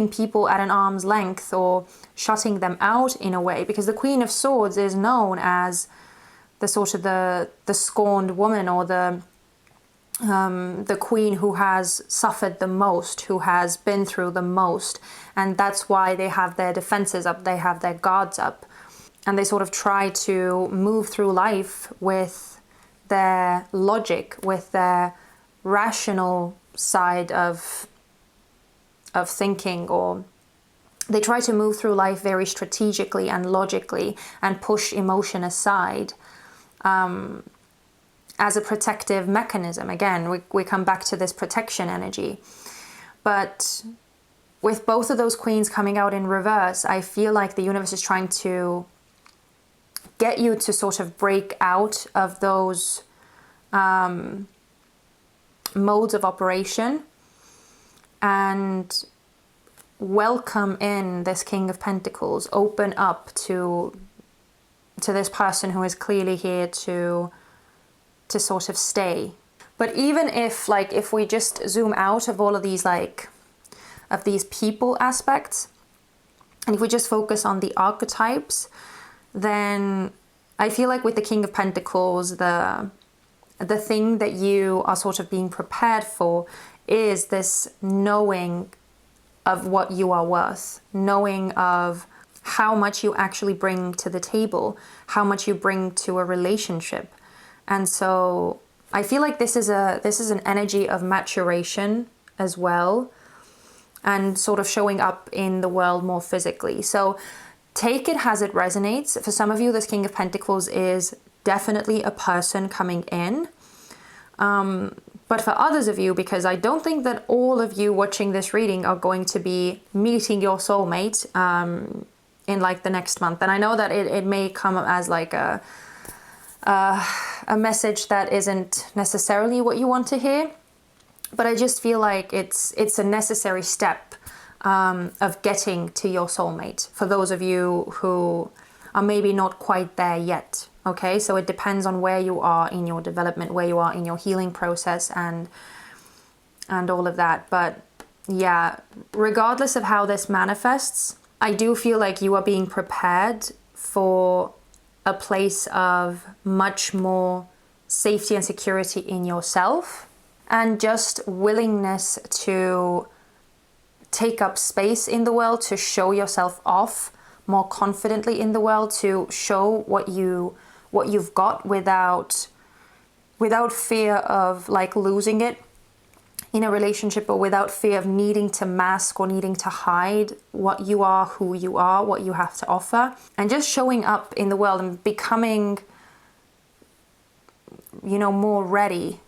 people at an arm's length or shutting them out in a way, because the Queen of Swords is known as the sort of the scorned woman, or the queen who has suffered the most, who has been through the most. And that's why they have their defenses up, they have their guards up, and they sort of try to move through life with their logic, with their rational side of thinking, or they try to move through life very strategically and logically and push emotion aside as a protective mechanism. Again, we come back to this protection energy. But with both of those queens coming out in reverse, I feel like the universe is trying to get you to sort of break out of those modes of operation and welcome in this King of Pentacles, open up to this person who is clearly here to sort of stay. But even if we just zoom out of all of these of these people aspects, And if we just focus on the archetypes, then I feel like with the King of Pentacles, the thing that you are sort of being prepared for is this knowing of what you are worth, knowing of how much you actually bring to the table, how much you bring to a relationship. And so I feel like this is an energy of maturation as well, and sort of showing up in the world more physically. So take it as it resonates. For some of you, this King of Pentacles is definitely a person coming in. But for others of you, because I don't think that all of you watching this reading are going to be meeting your soulmate in like the next month. And I know that it may come as like a message that isn't necessarily what you want to hear. But I just feel like it's a necessary step of getting to your soulmate for those of you who are maybe not quite there yet. Okay, so it depends on where you are in your development, where you are in your healing process, and all of that. But yeah, regardless of how this manifests, I do feel like you are being prepared for a place of much more safety and security in yourself, and just willingness to take up space in the world, to show yourself off more confidently in the world, to show what you've got without fear of like losing it in a relationship, or without fear of needing to mask or needing to hide what you are, who you are, what you have to offer, and just showing up in the world and becoming, more ready,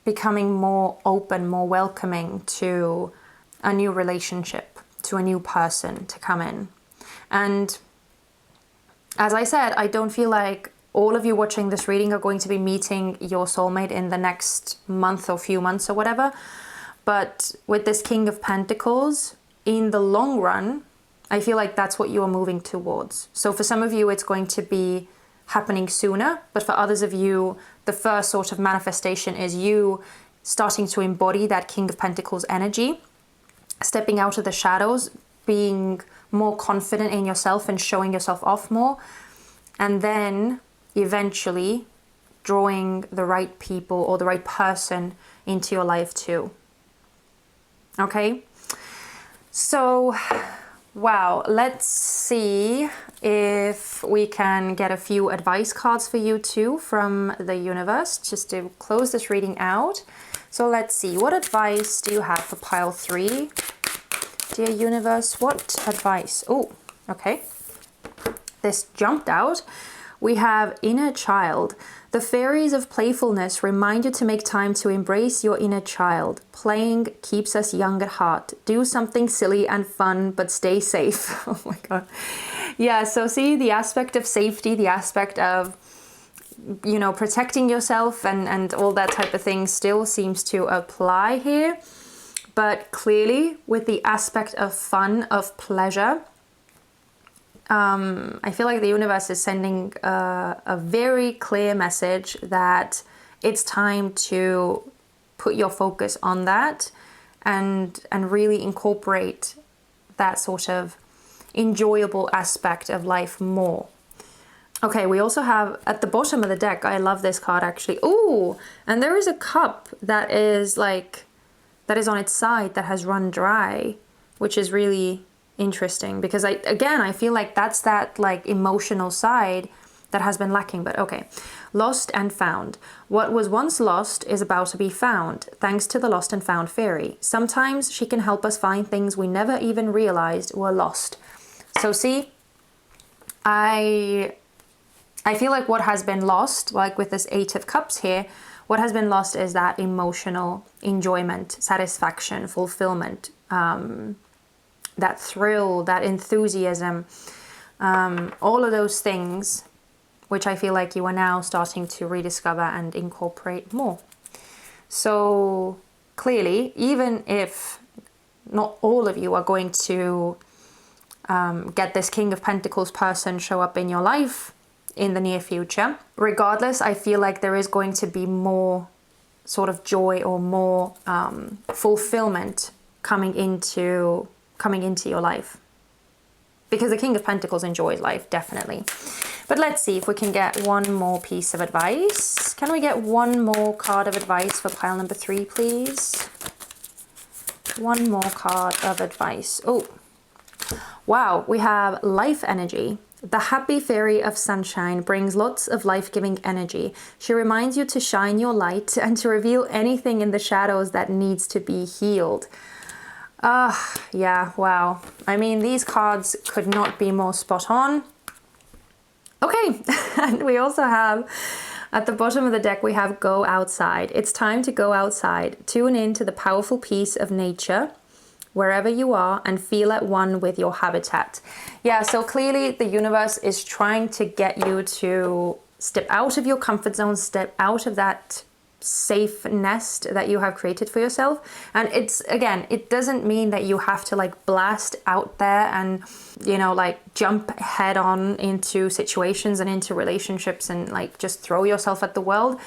becoming more open, more welcoming to a new relationship, to a new person to come in. And as I said, I don't feel like all of you watching this reading are going to be meeting your soulmate in the next month or few months or whatever. But with this King of Pentacles, in the long run, I feel like that's what you are moving towards. So for some of you, it's going to be happening sooner. But for others of you, the first sort of manifestation is you starting to embody that King of Pentacles energy, stepping out of the shadows, being more confident in yourself and showing yourself off more. And then eventually drawing the right people or the right person into your life too. Okay? So, wow, let's see if we can get a few advice cards for you too from the universe, just to close this reading out. So let's see, what advice do you have for pile 3? Dear universe, what advice? Oh, okay. This jumped out. We have inner child. The fairies of playfulness remind you to make time to embrace your inner child. Playing keeps us young at heart. Do something silly and fun, but stay safe. Oh my God. Yeah, so see the aspect of safety, the aspect of, protecting yourself and all that type of thing still seems to apply here. But clearly with the aspect of fun, of pleasure, I feel like the universe is sending a very clear message that it's time to put your focus on that and really incorporate that sort of enjoyable aspect of life more. Okay, we also have at the bottom of the deck, I love this card actually. Oh, and there is a cup that is on its side that has run dry, which is really interesting because I feel like that's that like emotional side that has been lacking. But okay, lost and found. What was once lost is about to be found, thanks to the lost and found fairy. Sometimes she can help us find things we never even realized were lost. So see, I feel like what has been lost, like with this 8 of Cups here, what has been lost is that emotional enjoyment, satisfaction, fulfillment, that thrill, that enthusiasm, all of those things, which I feel like you are now starting to rediscover and incorporate more. So clearly, even if not all of you are going to get this King of Pentacles person show up in your life in the near future, regardless, I feel like there is going to be more sort of joy or more fulfillment coming into your life. because the King of Pentacles enjoys life, definitely. But let's see if we can get one more piece of advice. Can we get one more card of advice for pile number 3, please? One more card of advice. Oh, wow. We have life energy. The happy fairy of sunshine brings lots of life-giving energy. She reminds you to shine your light and to reveal anything in the shadows that needs to be healed. Yeah, wow. I mean, these cards could not be more spot on. Okay, and we also have, at the bottom of the deck, we have go outside. It's time to go outside. Tune in to the powerful peace of nature wherever you are and feel at one with your habitat. Yeah, so clearly the universe is trying to get you to step out of your comfort zone, step out of that safe nest that you have created for yourself. And it's, again, it doesn't mean that you have to like blast out there and, you know, like jump head on into situations and into relationships and like just throw yourself at the world.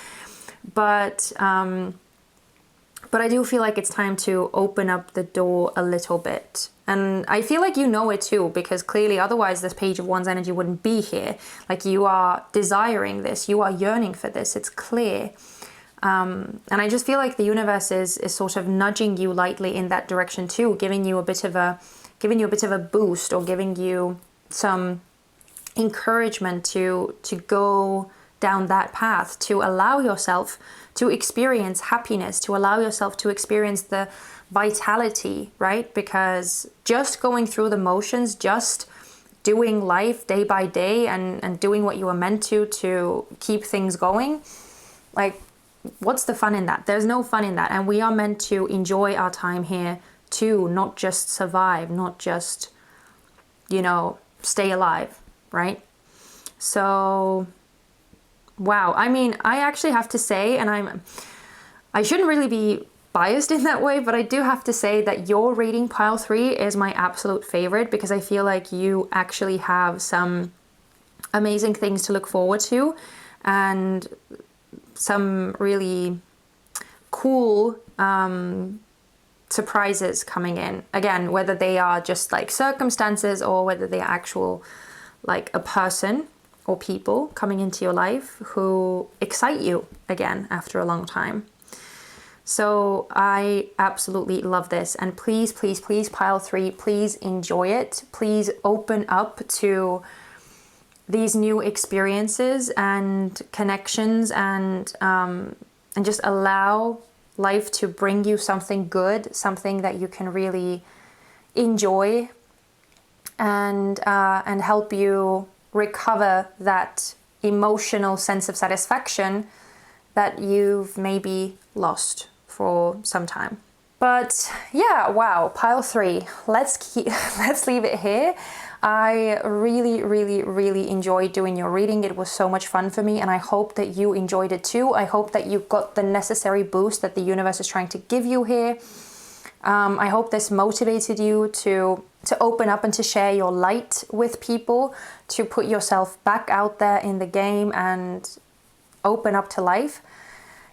But I do feel like it's time to open up the door a little bit. And I feel like you know it too, because clearly otherwise this Page of Wands energy wouldn't be here. Like you are desiring this, you are yearning for this, it's clear. And I just feel like the universe is sort of nudging you lightly in that direction too, giving you a bit of a boost, or giving you some encouragement to go down that path, to allow yourself to experience happiness, to allow yourself to experience the vitality, right? Because just going through the motions, just doing life day by day and doing what you were meant to keep things going, like, what's the fun in that? There's no fun in that. And we are meant to enjoy our time here too, not just survive, not just, you know, stay alive, right? So, wow. I mean, I actually have to say, and I shouldn't really be biased in that way, but I do have to say that your reading, pile 3, is my absolute favorite, because I feel like you actually have some amazing things to look forward to and some really cool surprises coming in. Again, whether they are just like circumstances or whether they are actual, like a person or people coming into your life who excite you again after a long time. So I absolutely love this. And please, please, please, pile 3, please enjoy it. Please open up to these new experiences and connections, and just allow life to bring you something good, something that you can really enjoy, and help you recover that emotional sense of satisfaction that you've maybe lost for some time. But yeah, wow, pile 3. Let's leave it here. I really, really, really enjoyed doing your reading. It was so much fun for me, and I hope that you enjoyed it too. I hope that you got the necessary boost that the universe is trying to give you here. I hope this motivated you to open up and to share your light with people, to put yourself back out there in the game and open up to life.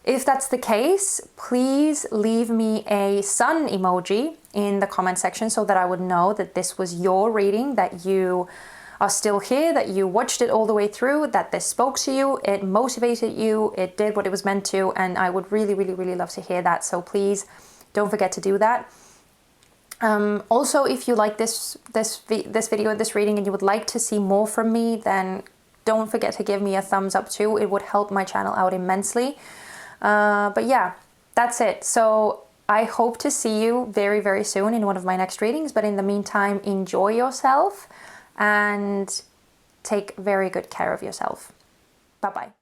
If that's the case, please leave me a sun emoji in the comment section so that I would know that this was your reading, that you are still here, that you watched it all the way through, that this spoke to you, it motivated you, it did what it was meant to, and I would really, really, really love to hear that. So please don't forget to do that. Also, if you like this video, this reading, and you would like to see more from me, then don't forget to give me a thumbs up too. It would help my channel out immensely. But yeah, that's it. So I hope to see you very, very soon in one of my next readings. But in the meantime, enjoy yourself and take very good care of yourself. Bye-bye.